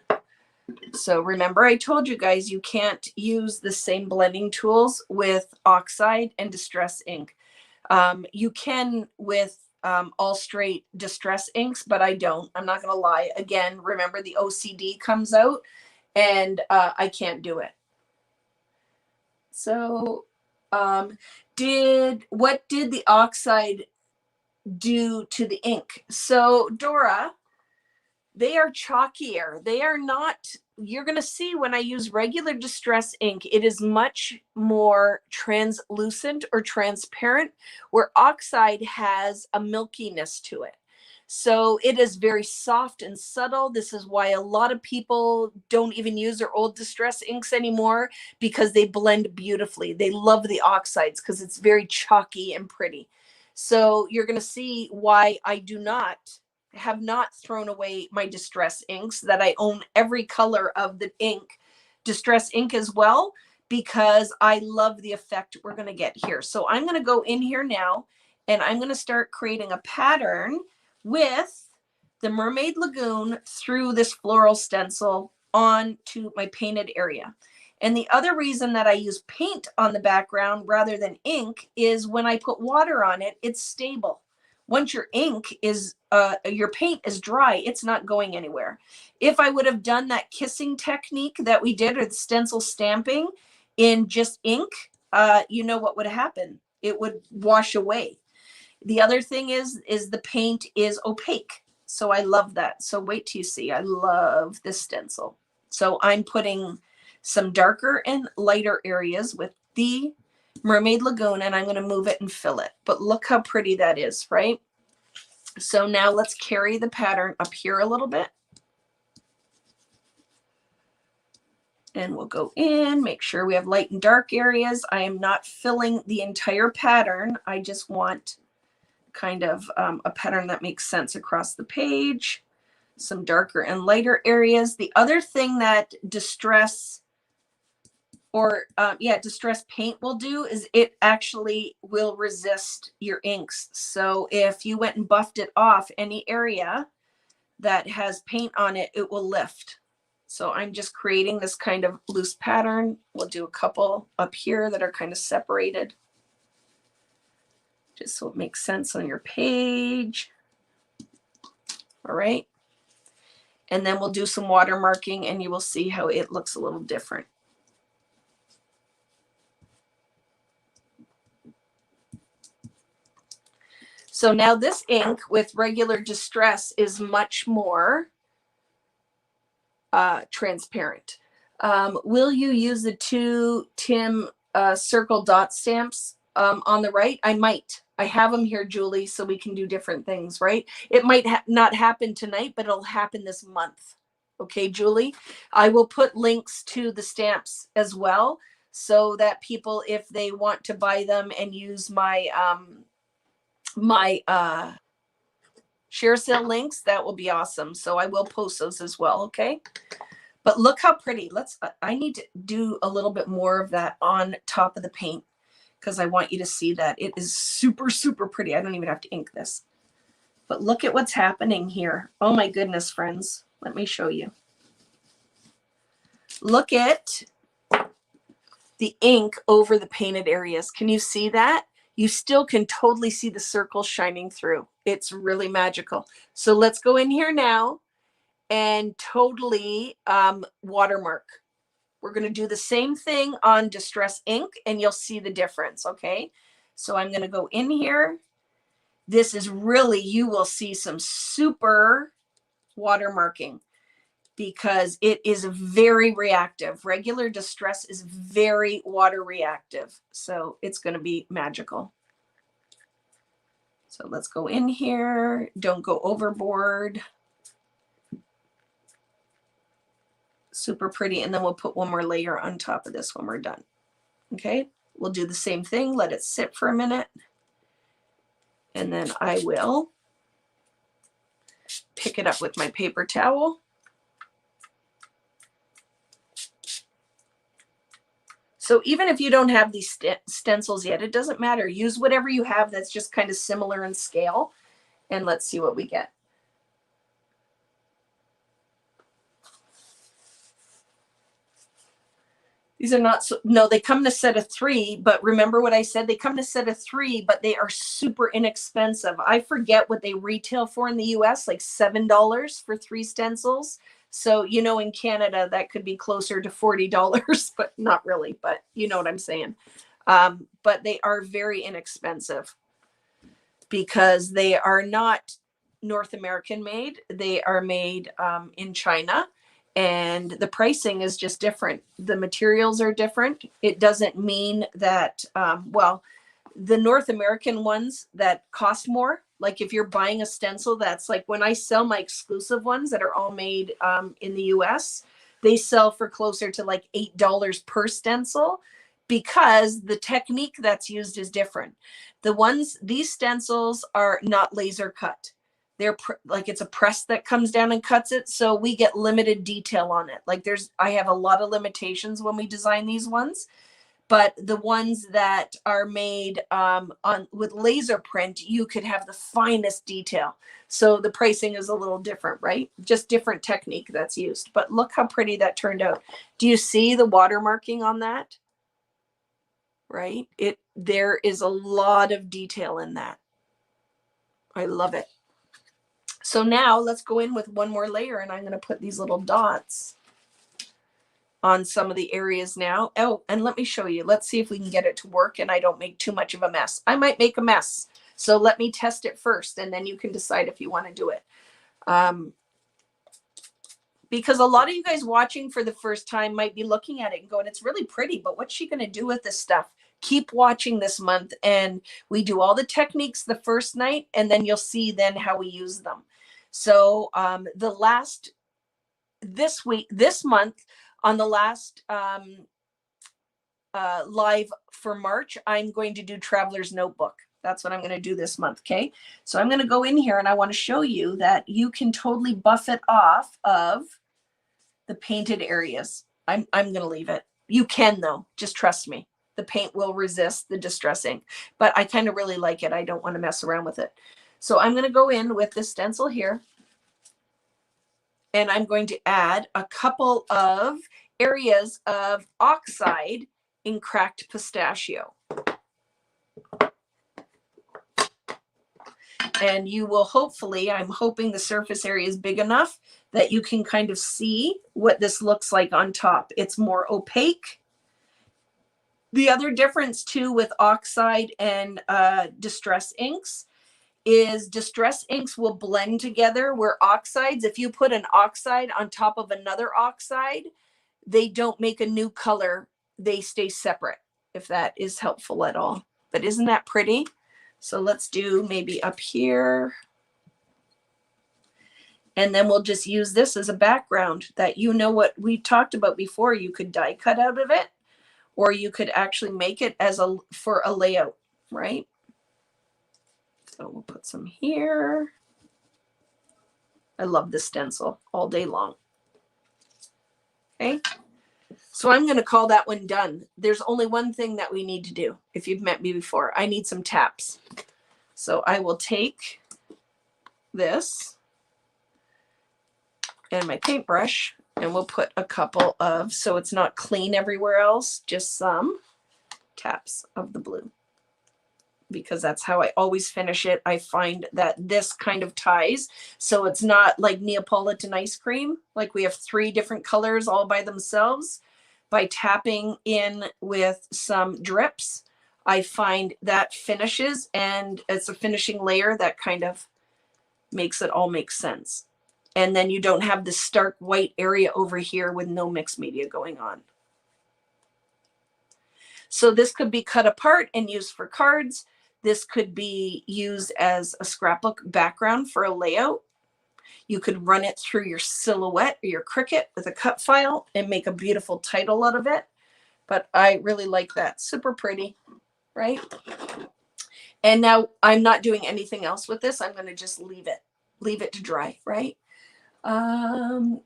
So remember, I told you guys you can't use the same blending tools with Oxide and Distress ink. You can with all straight Distress inks, but I don't. I'm not going to lie. Again, remember the OCD comes out, and I can't do it. So what did the Oxide do to the ink? So Dora, they are chalkier. They are not, you're going to see when I use regular Distress ink, it is much more translucent or transparent, where Oxide has a milkiness to it. So it is very soft and subtle. This is why a lot of people don't even use their old Distress inks anymore, because they blend beautifully. They love the Oxides because it's very chalky and pretty. So you're going to see why I have not thrown away my Distress inks, that I own every color of the ink, Distress ink as well, because I love the effect we're going to get here. So I'm going to go in here now, and I'm going to start creating a pattern with the Mermaid Lagoon through this floral stencil onto my painted area. And the other reason that I use paint on the background rather than ink is when I put water on it, it's stable. Once your ink is, your paint is dry, it's not going anywhere. If I would have done that kissing technique that we did, or the stencil stamping in just ink, you know what would happen? It would wash away. The other thing is the paint is opaque. So I love that. So wait till you see, I love this stencil. So I'm putting some darker and lighter areas with the Mermaid Lagoon, and I'm going to move it and fill it. But look how pretty that is, right? So now let's carry the pattern up here a little bit. And we'll go in, make sure we have light and dark areas. I am not filling the entire pattern. I just want kind of a pattern that makes sense across the page. Some darker and lighter areas. The other thing that Distress paint will do is it actually will resist your inks. So if you went and buffed it off any area that has paint on it, it will lift. So I'm just creating this kind of loose pattern. We'll do a couple up here that are kind of separated, just so it makes sense on your page. All right. And then we'll do some water marking, and you will see how it looks a little different. So now this ink with regular distress is much more transparent. Will you use the two Tim circle dot stamps on the right? I might. I have them here, Julie, so we can do different things, right? It might not happen tonight, but it'll happen this month. Okay, Julie? I will put links to the stamps as well so that people, if they want to buy them and use my share sale links, that will be awesome. So I will post those as well, okay? But look how pretty. I need to do a little bit more of that on top of the paint because I want you to see that. It is super, super pretty. I don't even have to ink this. But look at what's happening here. Oh my goodness, friends. Let me show you. Look at the ink over the painted areas. Can you see that? You still can totally see the circles shining through. It's really magical. So let's go in here now and totally watermark. We're going to do the same thing on Distress ink and you'll see the difference, okay? So I'm going to go in here. This is really, you will see some super watermarking because it is very reactive. Regular Distress is very water reactive. So it's going to be magical. So let's go in here. Don't go overboard. Super pretty. And then we'll put one more layer on top of this when we're done. Okay. We'll do the same thing. Let it sit for a minute. And then I will pick it up with my paper towel. So even if you don't have these stencils yet, it doesn't matter. Use whatever you have that's just kind of similar in scale. And let's see what we get. These are not, so, no, they come in a set of 3, but remember what I said? They come in a set of 3, but they are super inexpensive. I forget what they retail for in the US, like $7 for 3 stencils. So, you know, in Canada, that could be closer to $40, but not really, but you know what I'm saying. But they are very inexpensive because they are not North American made. They are made in China. And the pricing is just different. The materials are different. It doesn't mean that, well, the North American ones that cost more, like if you're buying a stencil, that's like when I sell my exclusive ones that are all made in the US, they sell for closer to like $8 per stencil because the technique that's used is different. These stencils are not laser cut. They're like it's a press that comes down and cuts it. So we get limited detail on it. Like I have a lot of limitations when we design these ones, but the ones that are made with laser print, you could have the finest detail. So the pricing is a little different, right? Just different technique that's used. But look how pretty that turned out. Do you see the watermarking on that? Right? There is a lot of detail in that. I love it. So now let's go in with one more layer and I'm going to put these little dots on some of the areas now. Oh, and let me show you. Let's see if we can get it to work and I don't make too much of a mess. I might make a mess. So let me test it first and then you can decide if you want to do it. Because a lot of you guys watching for the first time might be looking at it and going, it's really pretty, but what's she going to do with this stuff? Keep watching this month and we do all the techniques the first night and then you'll see then how we use them. So this month on the last live for March, I'm going to do Traveler's Notebook. That's what I'm going to do this month. Okay. So I'm going to go in here and I want to show you that you can totally buff it off of the painted areas. I'm going to leave it. You can though. Just trust me. The paint will resist the distress ink, but I kind of really like it. I don't want to mess around with it. So I'm going to go in with this stencil here and I'm going to add a couple of areas of Oxide in Cracked Pistachio. And you will hopefully, I'm hoping the surface area is big enough that you can kind of see what this looks like on top. It's more opaque. The other difference too with Oxide and Distress inks is distress inks will blend together, where oxides, if you put an oxide on top of another oxide, they don't make a new color. They stay separate, if that is helpful at all. But isn't that pretty? So let's do maybe up here. And then we'll just use this as a background that, you know, what we talked about before. You could die cut out of it, or you could actually make it as for a layout, right? So we'll put some here. I love this stencil all day long. Okay. So I'm going to call that one done. There's only one thing that we need to do. If you've met me before, I need some taps. So I will take this and my paintbrush, and we'll put a couple of, so it's not clean everywhere else, just some taps of the blue, because that's how I always finish it. I find that this kind of ties, so it's not like Neapolitan ice cream, like we have 3 different colors all by themselves. By tapping in with some drips, I find that finishes, and it's a finishing layer that kind of makes it all make sense. And then you don't have this stark white area over here with no mixed media going on. So this could be cut apart and used for cards. This could be used as a scrapbook background for a layout. You could run it through your silhouette or your Cricut with a cut file and make a beautiful title out of it. But I really like that. Super pretty, right? And now I'm not doing anything else with this. I'm going to just leave it to dry, right?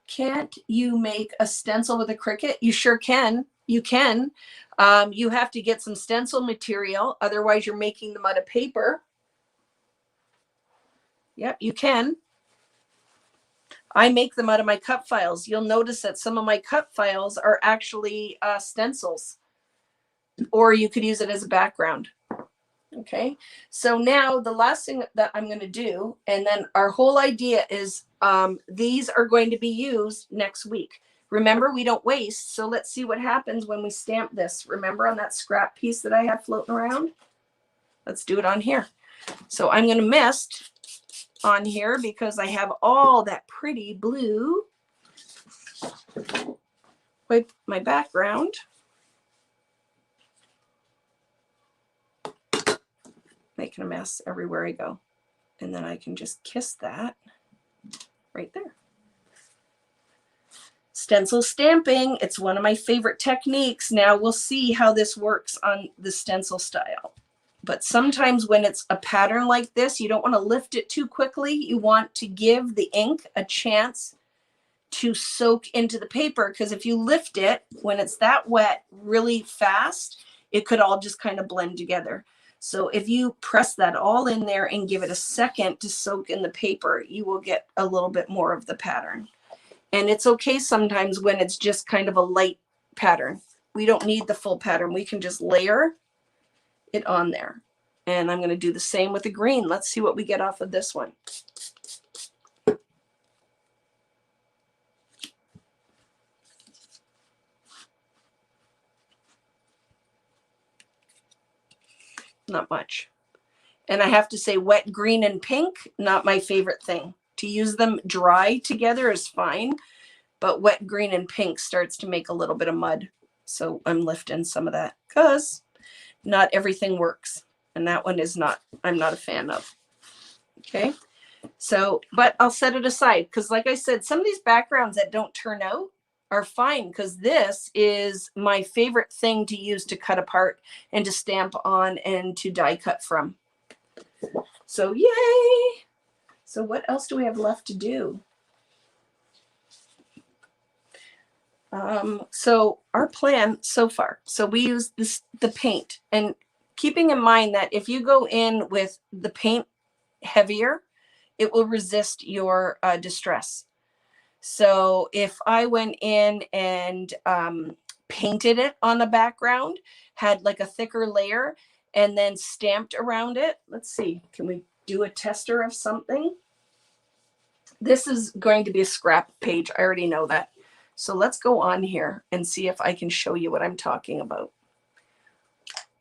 Can't you make a stencil with a Cricut? You sure can. You can. You have to get some stencil material. Otherwise, you're making them out of paper. Yep, you can. I make them out of my cut files. You'll notice that some of my cut files are actually stencils, or you could use it as a background. Okay, so now the last thing that I'm going to do, and then our whole idea is these are going to be used next week. Remember, we don't waste. So let's see what happens when we stamp this. Remember on that scrap piece that I have floating around? Let's do it on here. So I'm going to mist on here because I have all that pretty blue. Wipe my background. Making a mess everywhere I go. And then I can just kiss that right there. Stencil stamping. It's one of my favorite techniques. Now we'll see how this works on the stencil style. But sometimes when it's a pattern like this, you don't want to lift it too quickly. You want to give the ink a chance to soak into the paper, because if you lift it when it's that wet really fast, it could all just kind of blend together. So if you press that all in there and give it a second to soak in the paper, you will get a little bit more of the pattern. And it's okay sometimes when it's just kind of a light pattern. We don't need the full pattern. We can just layer it on there. And I'm going to do the same with the green. Let's see what we get off of this one. Not much. And I have to say, wet green and pink, not my favorite thing. To use them dry together is fine, but wet green and pink starts to make a little bit of mud. So I'm lifting some of that because not everything works. And that one is not, I'm not a fan of. Okay. So, but I'll set it aside because like I said, some of these backgrounds that don't turn out are fine, because this is my favorite thing to use to cut apart and to stamp on and to die cut from. So yay. So what else do we have left to do? So our plan so far, so we use the paint, and keeping in mind that if you go in with the paint heavier, it will resist your distress. So if I went in and painted it on the background, had like a thicker layer, and then stamped around it, let's see, can we do a tester of something? This is going to be a scrap page. I already know that. So let's go on here and see if I can show you what I'm talking about.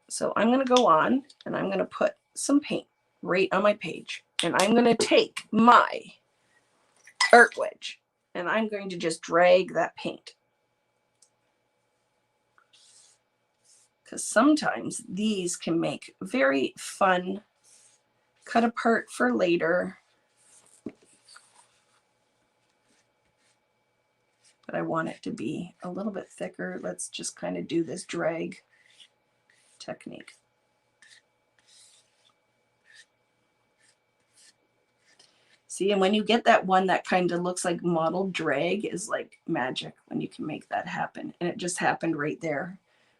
So I'm going to go on and I'm going to put some paint right on my page. And I'm going to take my art wedge and I'm going to just drag that paint. Because sometimes these can make very fun cut apart for later. But I want it to be a little bit thicker. Let's just kind of do this drag technique. See, and when you get that one that kind of looks like mottled drag is like magic when you can make that happen. And it just happened right there,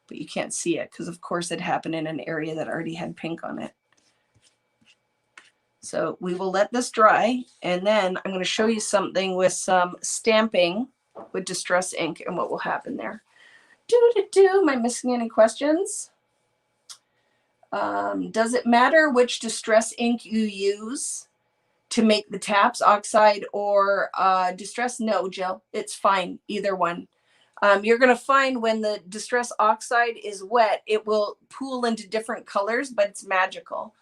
but you can't see it because of course it happened in an area that already had pink on it. So we will let this dry, and then I'm going to show you something with some stamping with distress ink and what will happen there. Am I missing any questions? Does it matter which distress ink you use to make the taps, Oxide or distress? No, Jill, it's fine, either one. You're going to find when the distress Oxide is wet, it will pool into different colors, but it's magical.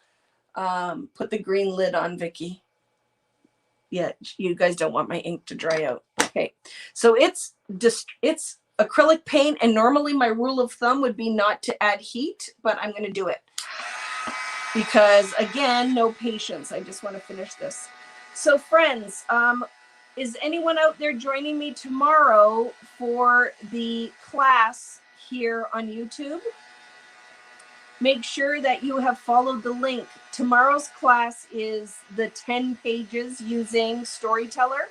Put the green lid on, Vicki. Yeah, you guys don't want my ink to dry out. Okay, so it's acrylic paint, and normally my rule of thumb would be not to add heat, but I'm going to do it because, again, no patience. I just want to finish this. So, friends, is anyone out there joining me tomorrow for the class here on YouTube? Make sure that you have followed the link. Tomorrow's class is the 10 pages using Storyteller.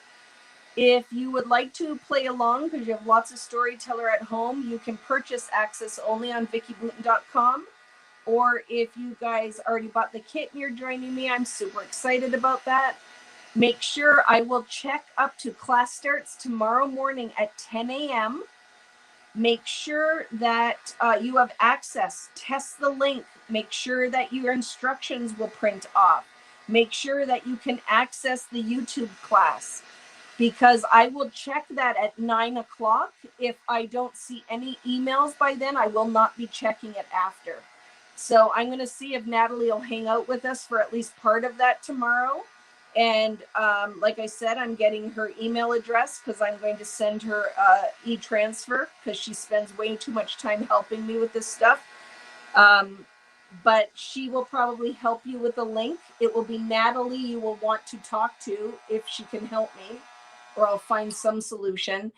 If you would like to play along, because you have lots of Storyteller at home, you can purchase access only on vickyboutin.com. Or if you guys already bought the kit and you're joining me, I'm super excited about that. Make sure I will check up to class starts tomorrow morning at 10 a.m. Make sure that you have access. Test the link. Make sure that your instructions will print off. Make sure that you can access the YouTube class, because I will check that at 9 o'clock. If I don't see any emails by then, I will not be checking it after. So I'm going to see if Natalie will hang out with us for at least part of that tomorrow. And like I said, I'm getting her email address because I'm going to send her e-transfer because she spends way too much time helping me with this stuff. But she will probably help you with the link. It will be Natalie you will want to talk to if she can help me, or I'll find some solution,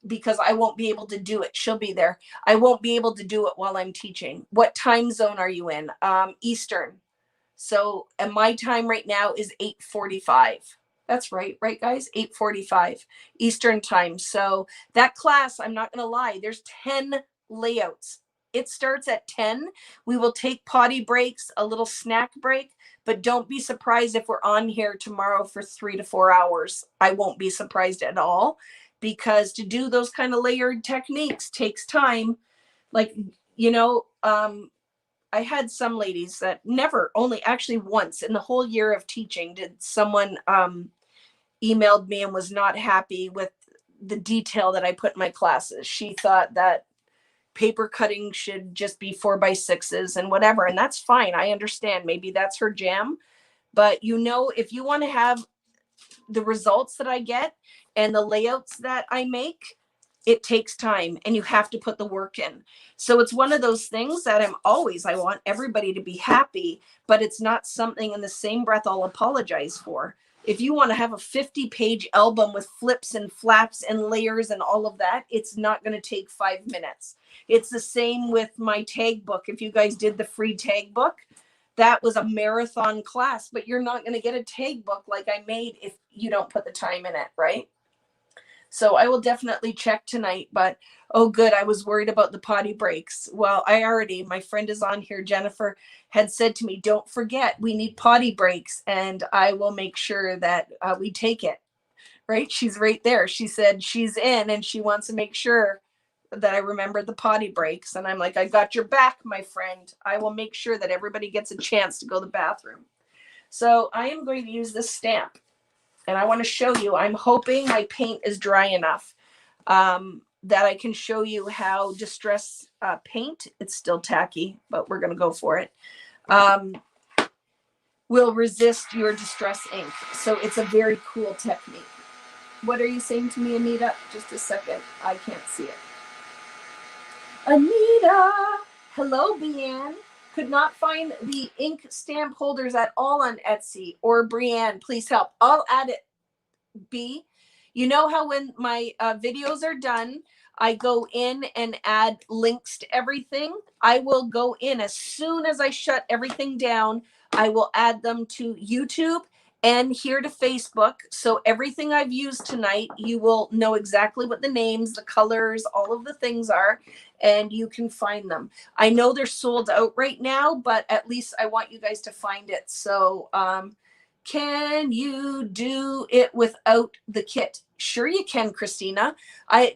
because I won't be able to do it. She'll be there. I won't be able to do it while I'm teaching. What time zone are you in? Eastern. So, and my time right now is 8:45. That's right, guys? 8:45 Eastern time. So that class, I'm not going to lie, there's 10 layouts. It starts at 10. We will take potty breaks, a little snack break, but don't be surprised if we're on here tomorrow for 3 to 4 hours. I won't be surprised at all, because to do those kind of layered techniques takes time. Like, you know, I had some ladies that never, only actually once in the whole year of teaching did someone emailed me and was not happy with the detail that I put in my classes. She thought that paper cutting should just be 4x6s and whatever, and that's fine. I understand. Maybe that's her jam. But you know, if you want to have the results that I get and the layouts that I make, it takes time and you have to put the work in. So it's one of those things that I want everybody to be happy, but it's not something in the same breath I'll apologize for. If you want to have a 50-page album with flips and flaps and layers and all of that, it's not going to take 5 minutes. It's the same with my tag book. If you guys did the free tag book, that was a marathon class, but you're not going to get a tag book like I made if you don't put the time in it, right? So I will definitely check tonight, but oh good, I was worried about the potty breaks. Well, my friend is on here, Jennifer, had said to me, don't forget, we need potty breaks, and I will make sure that we take it, right? She's right there. She said she's in and she wants to make sure that I remember the potty breaks. And I'm like, I got your back, my friend. I will make sure that everybody gets a chance to go to the bathroom. So I am going to use this stamp. And I want to show you, I'm hoping my paint is dry enough that I can show you how distress paint, it's still tacky, but we're going to go for it. will resist your distress ink. So it's a very cool technique. What are you saying to me, Anita? Just a second. I can't see it. Anita! Hello, Brienne. Could not find the ink stamp holders at all on Etsy. Or Brienne, please help. I'll add it, B. You know how when my videos are done, I go in and add links to everything? I will go in as soon as I shut everything down. I will add them to YouTube and here to Facebook. So everything I've used tonight, you will know exactly what the names, the colors, all of the things are, and you can find them. I know they're sold out right now, but at least I want you guys to find it. So can you do it without the kit? Sure you can, Christina.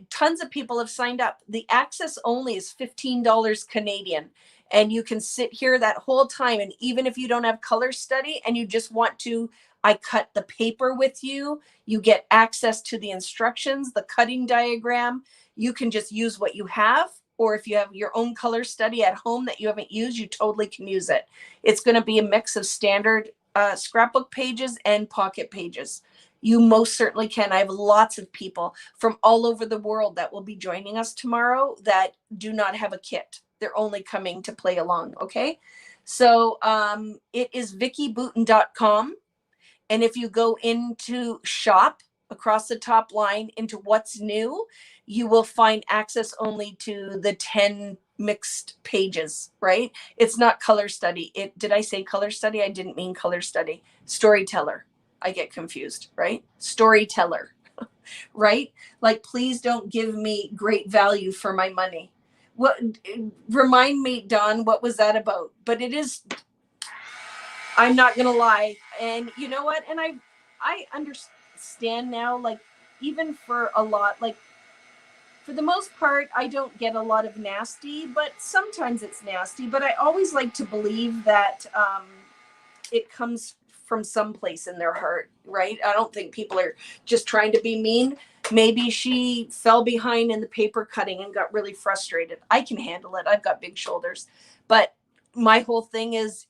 Tons of people have signed up. The access only is $15 Canadian. And you can sit here that whole time. And even if you don't have color study and you just want to, I cut the paper with you. You get access to the instructions, the cutting diagram. You can just use what you have. Or if you have your own color study at home that you haven't used, you totally can use it. It's going to be a mix of standard scrapbook pages and pocket pages. You most certainly can. I have lots of people from all over the world that will be joining us tomorrow that do not have a kit. They're only coming to play along. Okay. So it is vickyboutin.com. And if you go into shop across the top line into what's new, you will find access only to the 10 mixed pages, right? It's not color study. Did I say color study? I didn't mean color study. Storyteller. I get confused, right? Storyteller, right? Like, please don't give me great value for my money. What? Remind me, Don, what was that about? But it is, I'm not going to lie. And you know what? And I understand now, like, even for a lot, like, for the most part, I don't get a lot of nasty, but sometimes it's nasty. But I always like to believe that it comes from someplace in their heart, right? I don't think people are just trying to be mean. Maybe she fell behind in the paper cutting and got really frustrated. I can handle it. I've got big shoulders. But my whole thing is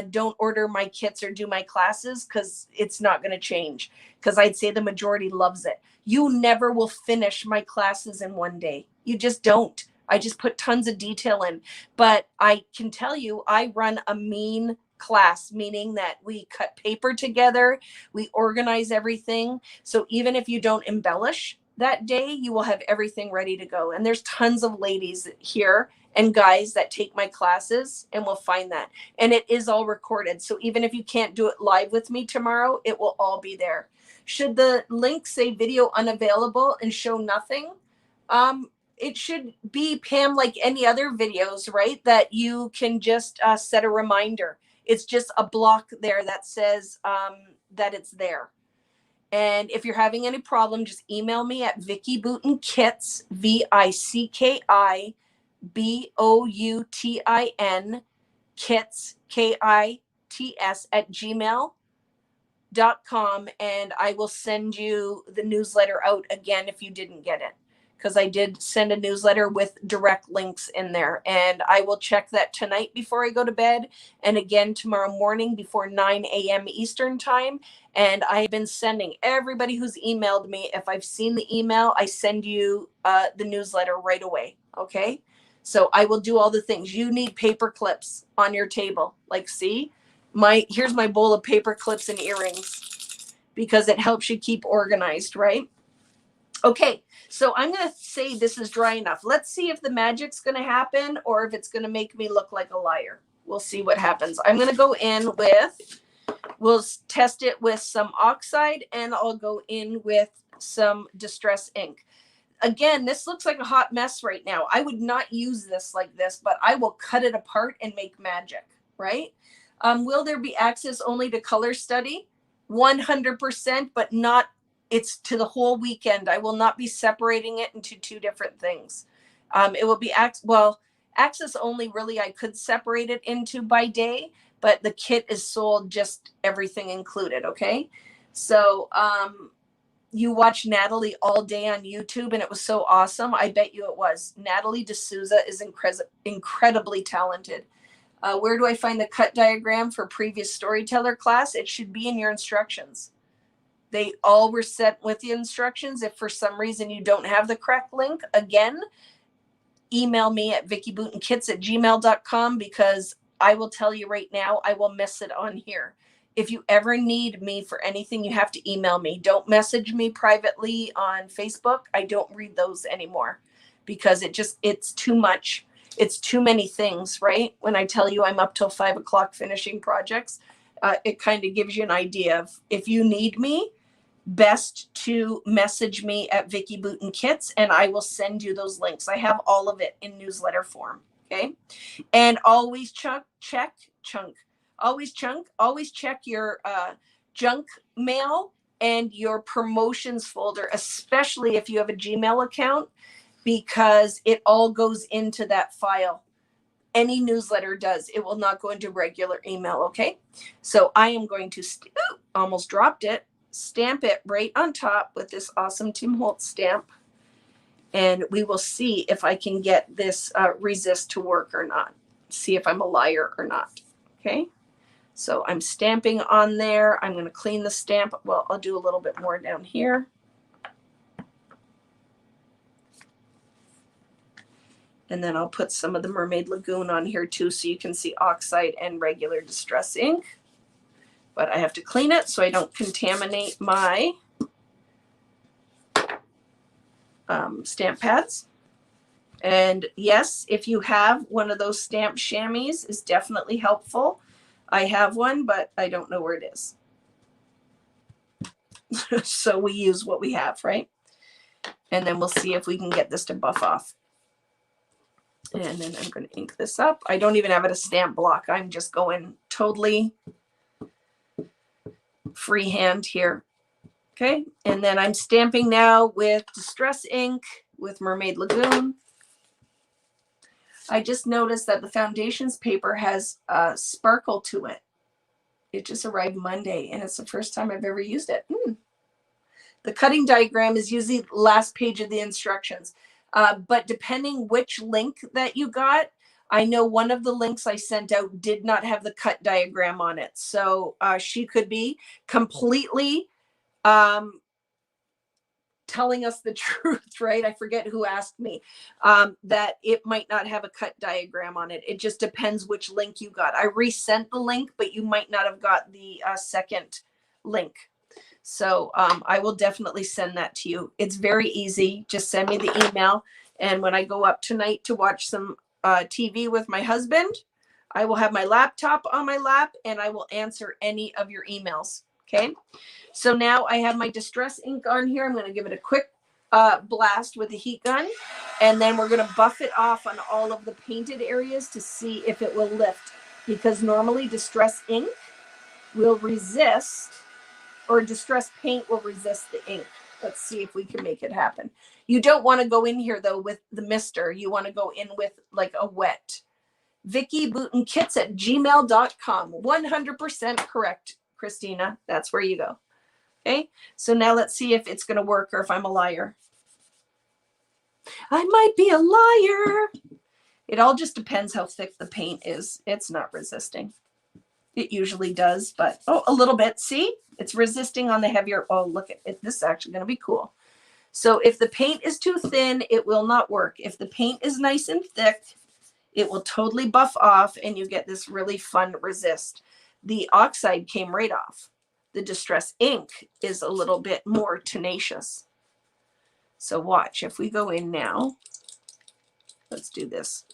don't order my kits or do my classes because it's not going to change. Because I'd say the majority loves it. You never will finish my classes in one day. You just don't. I just put tons of detail in. But I can tell you, I run a mean class, meaning that we cut paper together, we organize everything. So even if you don't embellish that day, you will have everything ready to go. And there's tons of ladies here and guys that take my classes and will find that. And it is all recorded. So even if you can't do it live with me tomorrow, it will all be there. Should the link say video unavailable and show nothing? It should be, Pam, like any other videos, right? That you can just set a reminder. It's just a block there that says that it's there. And if you're having any problem, just email me at Vicki Boutin Kits, VICKI BOUTIN Kits, KITS at gmail.com, and I will send you the newsletter out again if you didn't get it, because I did send a newsletter with direct links in there, and I will check that tonight before I go to bed and again tomorrow morning before 9 a.m. Eastern time. And I've been sending everybody who's emailed me, if I've seen the email, I send you the newsletter right away. Okay. So I will do all the things. You need paper clips on your table. Like, see, here's my bowl of paper clips and earrings, because it helps you keep organized, right? Okay, so I'm going to say this is dry enough. Let's see if the magic's going to happen or if it's going to make me look like a liar. We'll see what happens. I'm going to go in with, we'll test it with some Oxide, and I'll go in with some Distress ink. Again, this looks like a hot mess right now. I would not use this like this, but I will cut it apart and make magic, right? Will there be access only to color study? 100%, but not, it's to the whole weekend. I will not be separating it into two different things. It will be access only, really. I could separate it into by day, but the kit is sold just everything included. Okay. So, you watched Natalie all day on YouTube and it was so awesome. I bet you it was. Natalie D'Souza is incredibly talented. Where do I find the cut diagram for previous storyteller class? It should be in your instructions. They all were sent with the instructions. If for some reason you don't have the correct link, again, email me at vickyboutinKits@gmail.com, because I will tell you right now, I will miss it on here. If you ever need me for anything, you have to email me. Don't message me privately on Facebook. I don't read those anymore because it's too much. It's too many things, right? When I tell you I'm up till 5 o'clock finishing projects, it kind of gives you an idea of if you need me, best to message me at Vicki Boutin Kits and I will send you those links. I have all of it in newsletter form. Okay. And always check your junk mail and your promotions folder, especially if you have a Gmail account, because it all goes into that file. Any newsletter does. It will not go into regular email. Okay. So I am going to, almost dropped it, stamp it right on top with this awesome Tim Holtz stamp. And we will see if I can get this resist to work or not. See if I'm a liar or not. Okay. So I'm stamping on there. I'm going to clean the stamp. Well, I'll do a little bit more down here. And then I'll put some of the Mermaid Lagoon on here too, so you can see Oxide and regular distress ink. But I have to clean it so I don't contaminate my stamp pads. And yes, if you have one of those stamp chamois, is definitely helpful. I have one, but I don't know where it is. So we use what we have, right? And then we'll see if we can get this to buff off. And then I'm going to ink this up. I don't even have it a stamp block. I'm just going totally freehand here. Okay. And then I'm stamping now with distress ink with Mermaid Lagoon. I just noticed that the foundations paper has sparkle to it. It just arrived Monday and it's the first time I've ever used it. The cutting diagram is usually the last page of the instructions. But depending which link that you got, I know one of the links I sent out did not have the cut diagram on it. So she could be completely telling us the truth, right? I forget who asked me that it might not have a cut diagram on it. It just depends which link you got. I resent the link, but you might not have got the second link. So I will definitely send that to you. It's very easy. Just send me the email. And when I go up tonight to watch some TV with my husband, I will have my laptop on my lap and I will answer any of your emails. Okay. So now I have my distress ink on here. I'm going to give it a quick blast with the heat gun. And then we're going to buff it off on all of the painted areas to see if it will lift. Because normally distress ink will resist, or distress paint will resist the ink. Let's see if we can make it happen. You don't want to go in here though with the mister. You want to go in with like a wet. VickyBoutinKits@gmail.com. 100% correct, Christina. That's where you go. Okay. So now let's see if it's going to work or if I'm a liar. I might be a liar. It all just depends how thick the paint is. It's not resisting. It usually does, but oh, a little bit. See, it's resisting on the heavier. Oh, look at it. This is actually going to be cool. So if the paint is too thin, it will not work. If the paint is nice and thick, it will totally buff off and you get this really fun resist. The Oxide came right off. The distress ink is a little bit more tenacious. So watch, if we go in now, let's do this.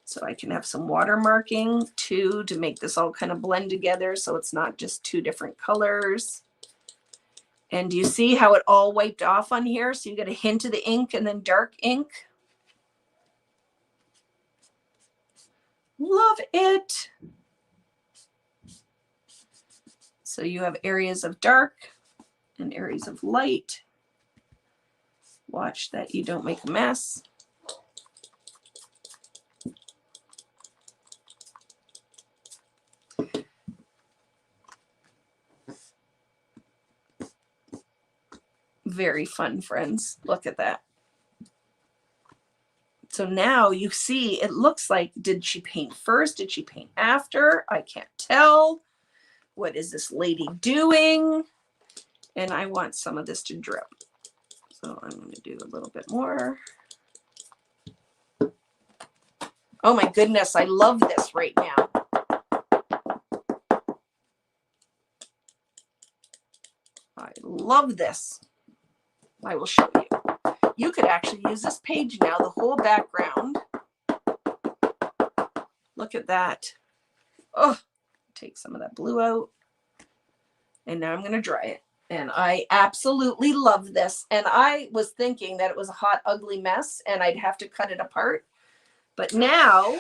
So I can have some watermarking too to make this all kind of blend together so it's not just two different colors. And do you see how it all wiped off on here? So you get a hint of the ink and then dark ink. Love it. So you have areas of dark and areas of light. Watch that you don't make a mess. Very fun, friends. Look at that. So now you see, it looks like, did she paint first? Did she paint after? I can't tell. What is this lady doing? And I want some of this to drip. So I'm going to do a little bit more. Oh my goodness, I love this right now. I love this. I will show you. You could actually use this page now, the whole background. Look at that. Oh, take some of that blue out. And now I'm going to dry it. And I absolutely love this. And I was thinking that it was a hot, ugly mess and I'd have to cut it apart. But now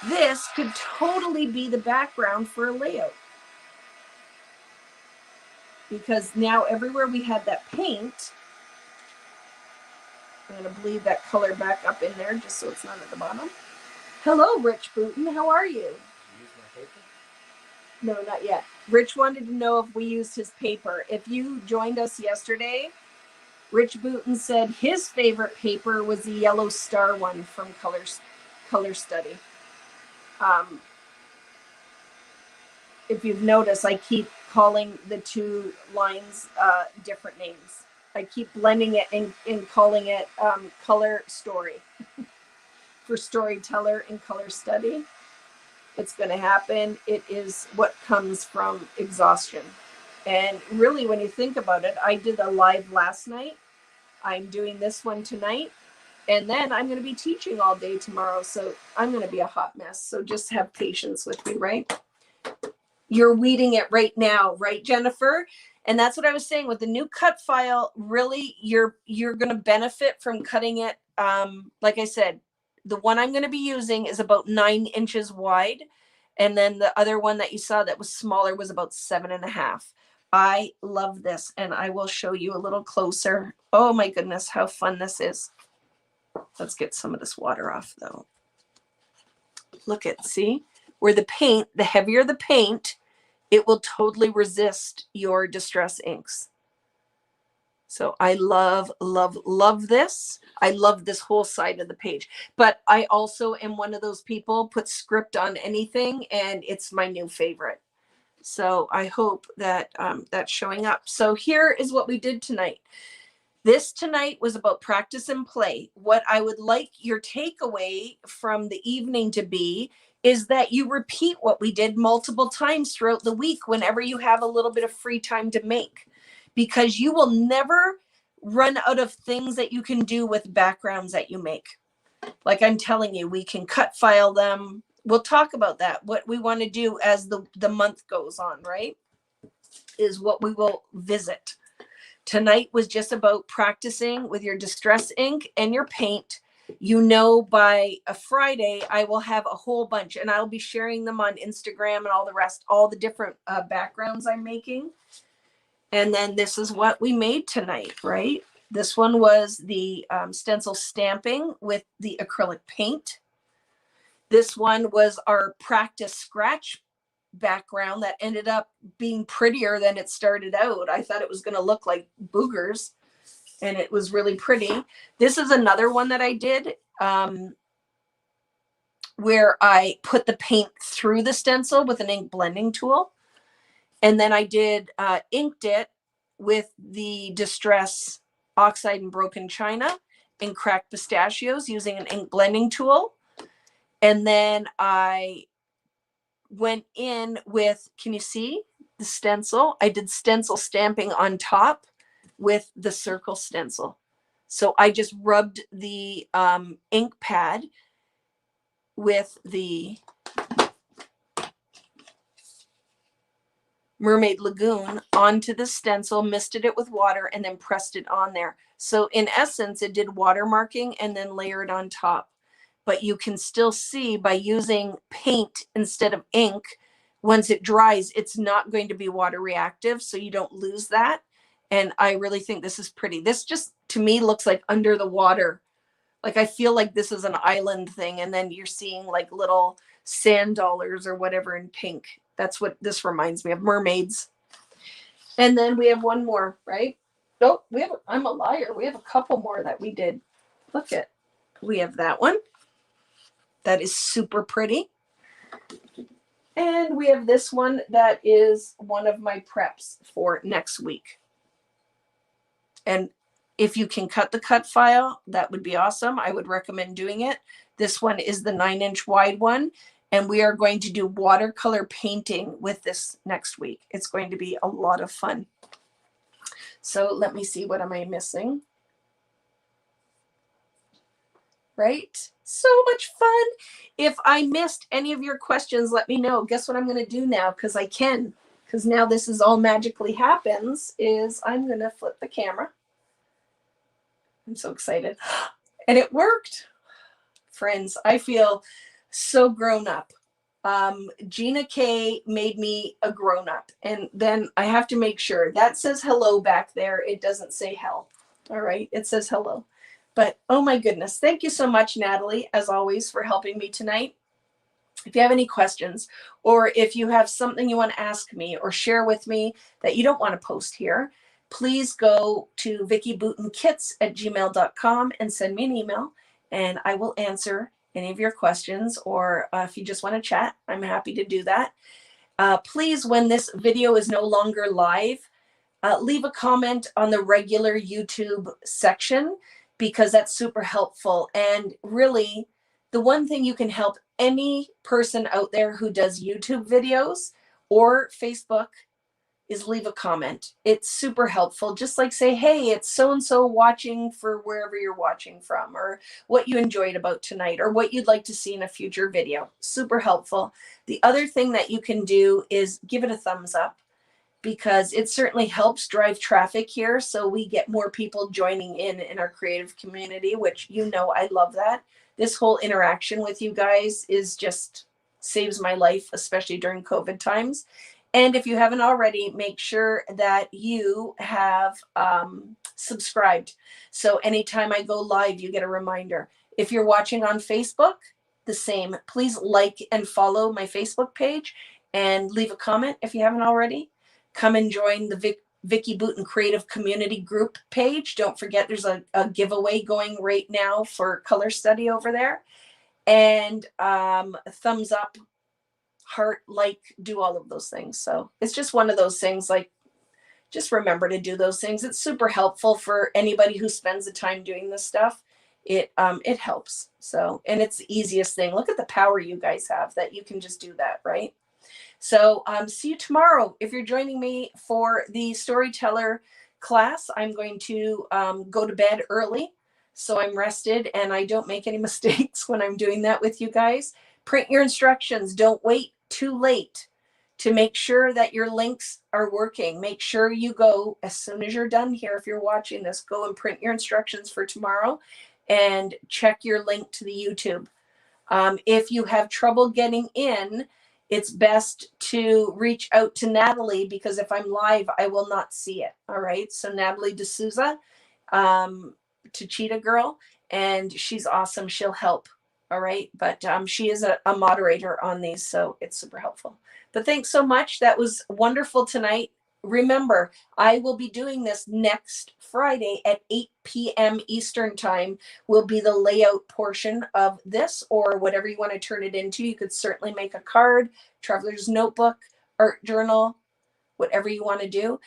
this could totally be the background for a layout. Because now everywhere we had that paint, I'm going to bleed that color back up in there just so it's not at the bottom. Hello, Rich Boutin. How are you? Use my paper? No, not yet. Rich wanted to know if we used his paper. If you joined us yesterday, Rich Boutin said his favorite paper was the yellow star one from Color Study. If you've noticed, I keep calling the two lines different names. I keep blending it and calling it Color Story for Storyteller and Color Study. It's going to happen. It is what comes from exhaustion. And really, when you think about it, I did a live last night. I'm doing this one tonight. And then I'm going to be teaching all day tomorrow. So I'm going to be a hot mess. So just have patience with me, right? You're weeding it right now, right, Jennifer? And that's what I was saying with the new cut file. Really, you're going to benefit from cutting it. Like I said, the one I'm going to be using is about 9 inches wide. And then the other one that you saw that was smaller was about 7.5. I love this. And I will show you a little closer. Oh my goodness, how fun this is. Let's get some of this water off though. Look at, see where the paint, the heavier the paint, it will totally resist your distress inks. So I love, love, love this. I love this whole side of the page. But I also am one of those people, put script on anything, and it's my new favorite. So I hope that that's showing up. So here is what we did tonight. This tonight was about practice and play. What I would like your takeaway from the evening to be is that you repeat what we did multiple times throughout the week whenever you have a little bit of free time to make, because you will never run out of things that you can do with backgrounds that you make. Like I'm telling you, we can cut file them. We'll talk about that. What we want to do as the month goes on, right, is what we will visit. Tonight was just about practicing with your distress ink and your paint. You know, by a Friday, I will have a whole bunch and I'll be sharing them on Instagram and all the rest, all the different backgrounds I'm making. And then this is what we made tonight, right? This one was the stencil stamping with the acrylic paint. This one was our practice scratch background that ended up being prettier than it started out. I thought it was going to look like boogers, and it was really pretty. This is another one that I did where I put the paint through the stencil with an ink blending tool. And then I did inked it with the Distress Oxide and Broken China and cracked pistachios using an ink blending tool. And then I went in with, can you see the stencil? I did stencil stamping on top with the circle stencil. So I just rubbed the ink pad with the Mermaid Lagoon onto the stencil, misted it with water, and then pressed it on there. So in essence, it did watermarking and then layered on top. But you can still see by using paint instead of ink, once it dries, it's not going to be water reactive, so you don't lose that. And I really think this is pretty. This just, to me, looks like under the water. Like I feel like this is an island thing, and then you're seeing like little sand dollars or whatever in pink. That's what this reminds me of, mermaids. And then we have one more, right? Oh, I'm a liar. We have a couple more that we did. Look at, we have that one. that is super pretty. And we have this one that is one of my preps for next week. And if you can cut the cut file, that would be awesome. I would recommend doing it. This one is the 9-inch wide one. And we are going to do watercolor painting with this next week. It's going to be a lot of fun. So let me see, what am I missing? Right? So much fun. If I missed any of your questions, let me know. Guess what I'm going to do now? Because I can. Because now this is all magically happens, is I'm going to flip the camera. I'm so excited. And it worked. Friends, I feel so grown up. Gina K made me a grown up. And then I have to make sure that says hello back there. It doesn't say hell. All right. It says hello. But oh my goodness. Thank you so much, Natalie, as always, for helping me tonight. If you have any questions, or if you have something you want to ask me or share with me that you don't want to post here, please go to vickyboutinKits@gmail.com and send me an email, and I will answer any of your questions. Or if you just want to chat, I'm happy to do that. Please, when this video is no longer live, leave a comment on the regular YouTube section, because that's super helpful. And really, the one thing you can help any person out there who does YouTube videos or Facebook is leave a comment. It's super helpful. Just like say, hey, it's so-and-so watching for wherever you're watching from, or what you enjoyed about tonight, or what you'd like to see in a future video. Super helpful. The other thing that you can do is give it a thumbs up, because it certainly helps drive traffic here. So we get more people joining in our creative community, which, you know, I love that. This whole interaction with you guys is just saves my life, especially during COVID times. And if you haven't already, make sure that you have subscribed. So anytime I go live, you get a reminder. If you're watching on Facebook, the same. Please like and follow my Facebook page and leave a comment if you haven't already. Come and join the Vicky Boutin Creative Community Group page. Don't forget, there's a giveaway going right now for color study over there. And thumbs up, heart, like, do all of those things. So it's just one of those things, like, just remember to do those things. It's super helpful for anybody who spends the time doing this stuff. It helps. So, and it's the easiest thing. Look at the power you guys have that you can just do that, right? So see you tomorrow. If you're joining me for the storyteller class, I'm going to go to bed early, so I'm rested and I don't make any mistakes when I'm doing that with you guys. Print your instructions. Don't wait too late to make sure that your links are working. Make sure you go as soon as you're done here. If you're watching this, go and print your instructions for tomorrow and check your link to the YouTube. If you have trouble getting in, it's best to reach out to Natalie, because if I'm live, I will not see it. All right. So Natalie D'Souza, to Cheetah Girl, and she's awesome. She'll help. All right. But she is a moderator on these, so it's super helpful. But thanks so much. That was wonderful tonight. Remember, I will be doing this next Friday at 8 p.m. Eastern time. Will be the layout portion of this, or whatever you want to turn it into. You could certainly make a card, traveler's notebook, art journal, whatever you want to do.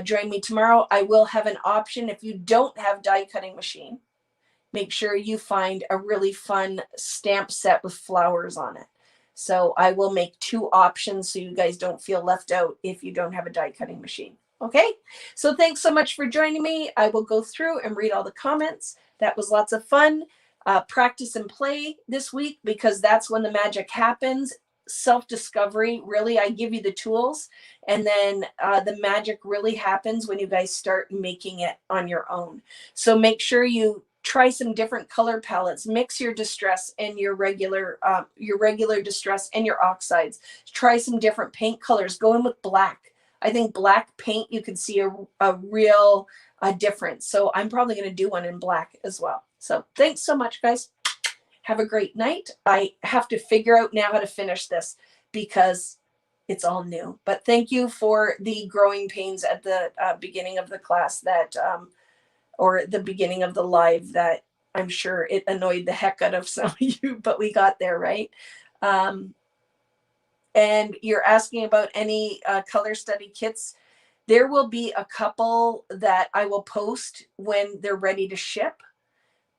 Join me tomorrow. I will have an option. If you don't have die cutting machine, make sure you find a really fun stamp set with flowers on it. So I will make 2 options so you guys don't feel left out if you don't have a die cutting machine. Okay, so thanks so much for joining me. I will go through and read all the comments. That was lots of fun. Practice and play this week, because that's when the magic happens. Self-discovery, really, I give you the tools, and then the magic really happens when you guys start making it on your own. So make sure you try some different color palettes, mix your distress and your regular distress and your oxides. Try some different paint colors. Go in with black. I think black paint, you can see a real difference. So I'm probably going to do one in black as well. So thanks so much, guys. Have a great night. I have to figure out now how to finish this, because it's all new. But thank you for the growing pains at the beginning of the class that or the beginning of the live that I'm sure it annoyed the heck out of some of you, but we got there, right? And you're asking about any color study kits. There will be a couple that I will post when they're ready to ship.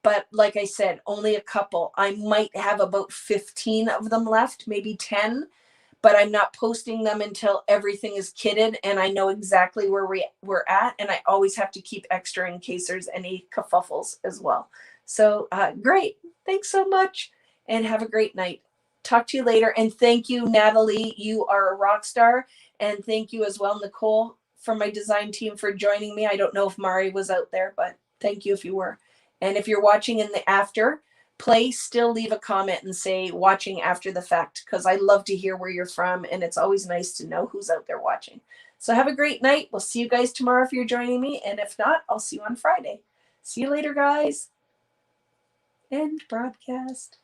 But like I said, only a couple. I might have about 15 of them left, maybe 10, but I'm not posting them until everything is kitted and I know exactly where we're at. And I always have to keep extra in case there's any kerfuffles as well. So great. Thanks so much and have a great night. Talk to you later. And thank you, Natalie. You are a rock star. And thank you as well, Nicole, from my design team for joining me. I don't know if Mari was out there, but thank you if you were. And if you're watching in the after, please still leave a comment and say watching after the fact, because I love to hear where you're from. And it's always nice to know who's out there watching. So have a great night. We'll see you guys tomorrow if you're joining me. And if not, I'll see you on Friday. See you later, guys. End broadcast.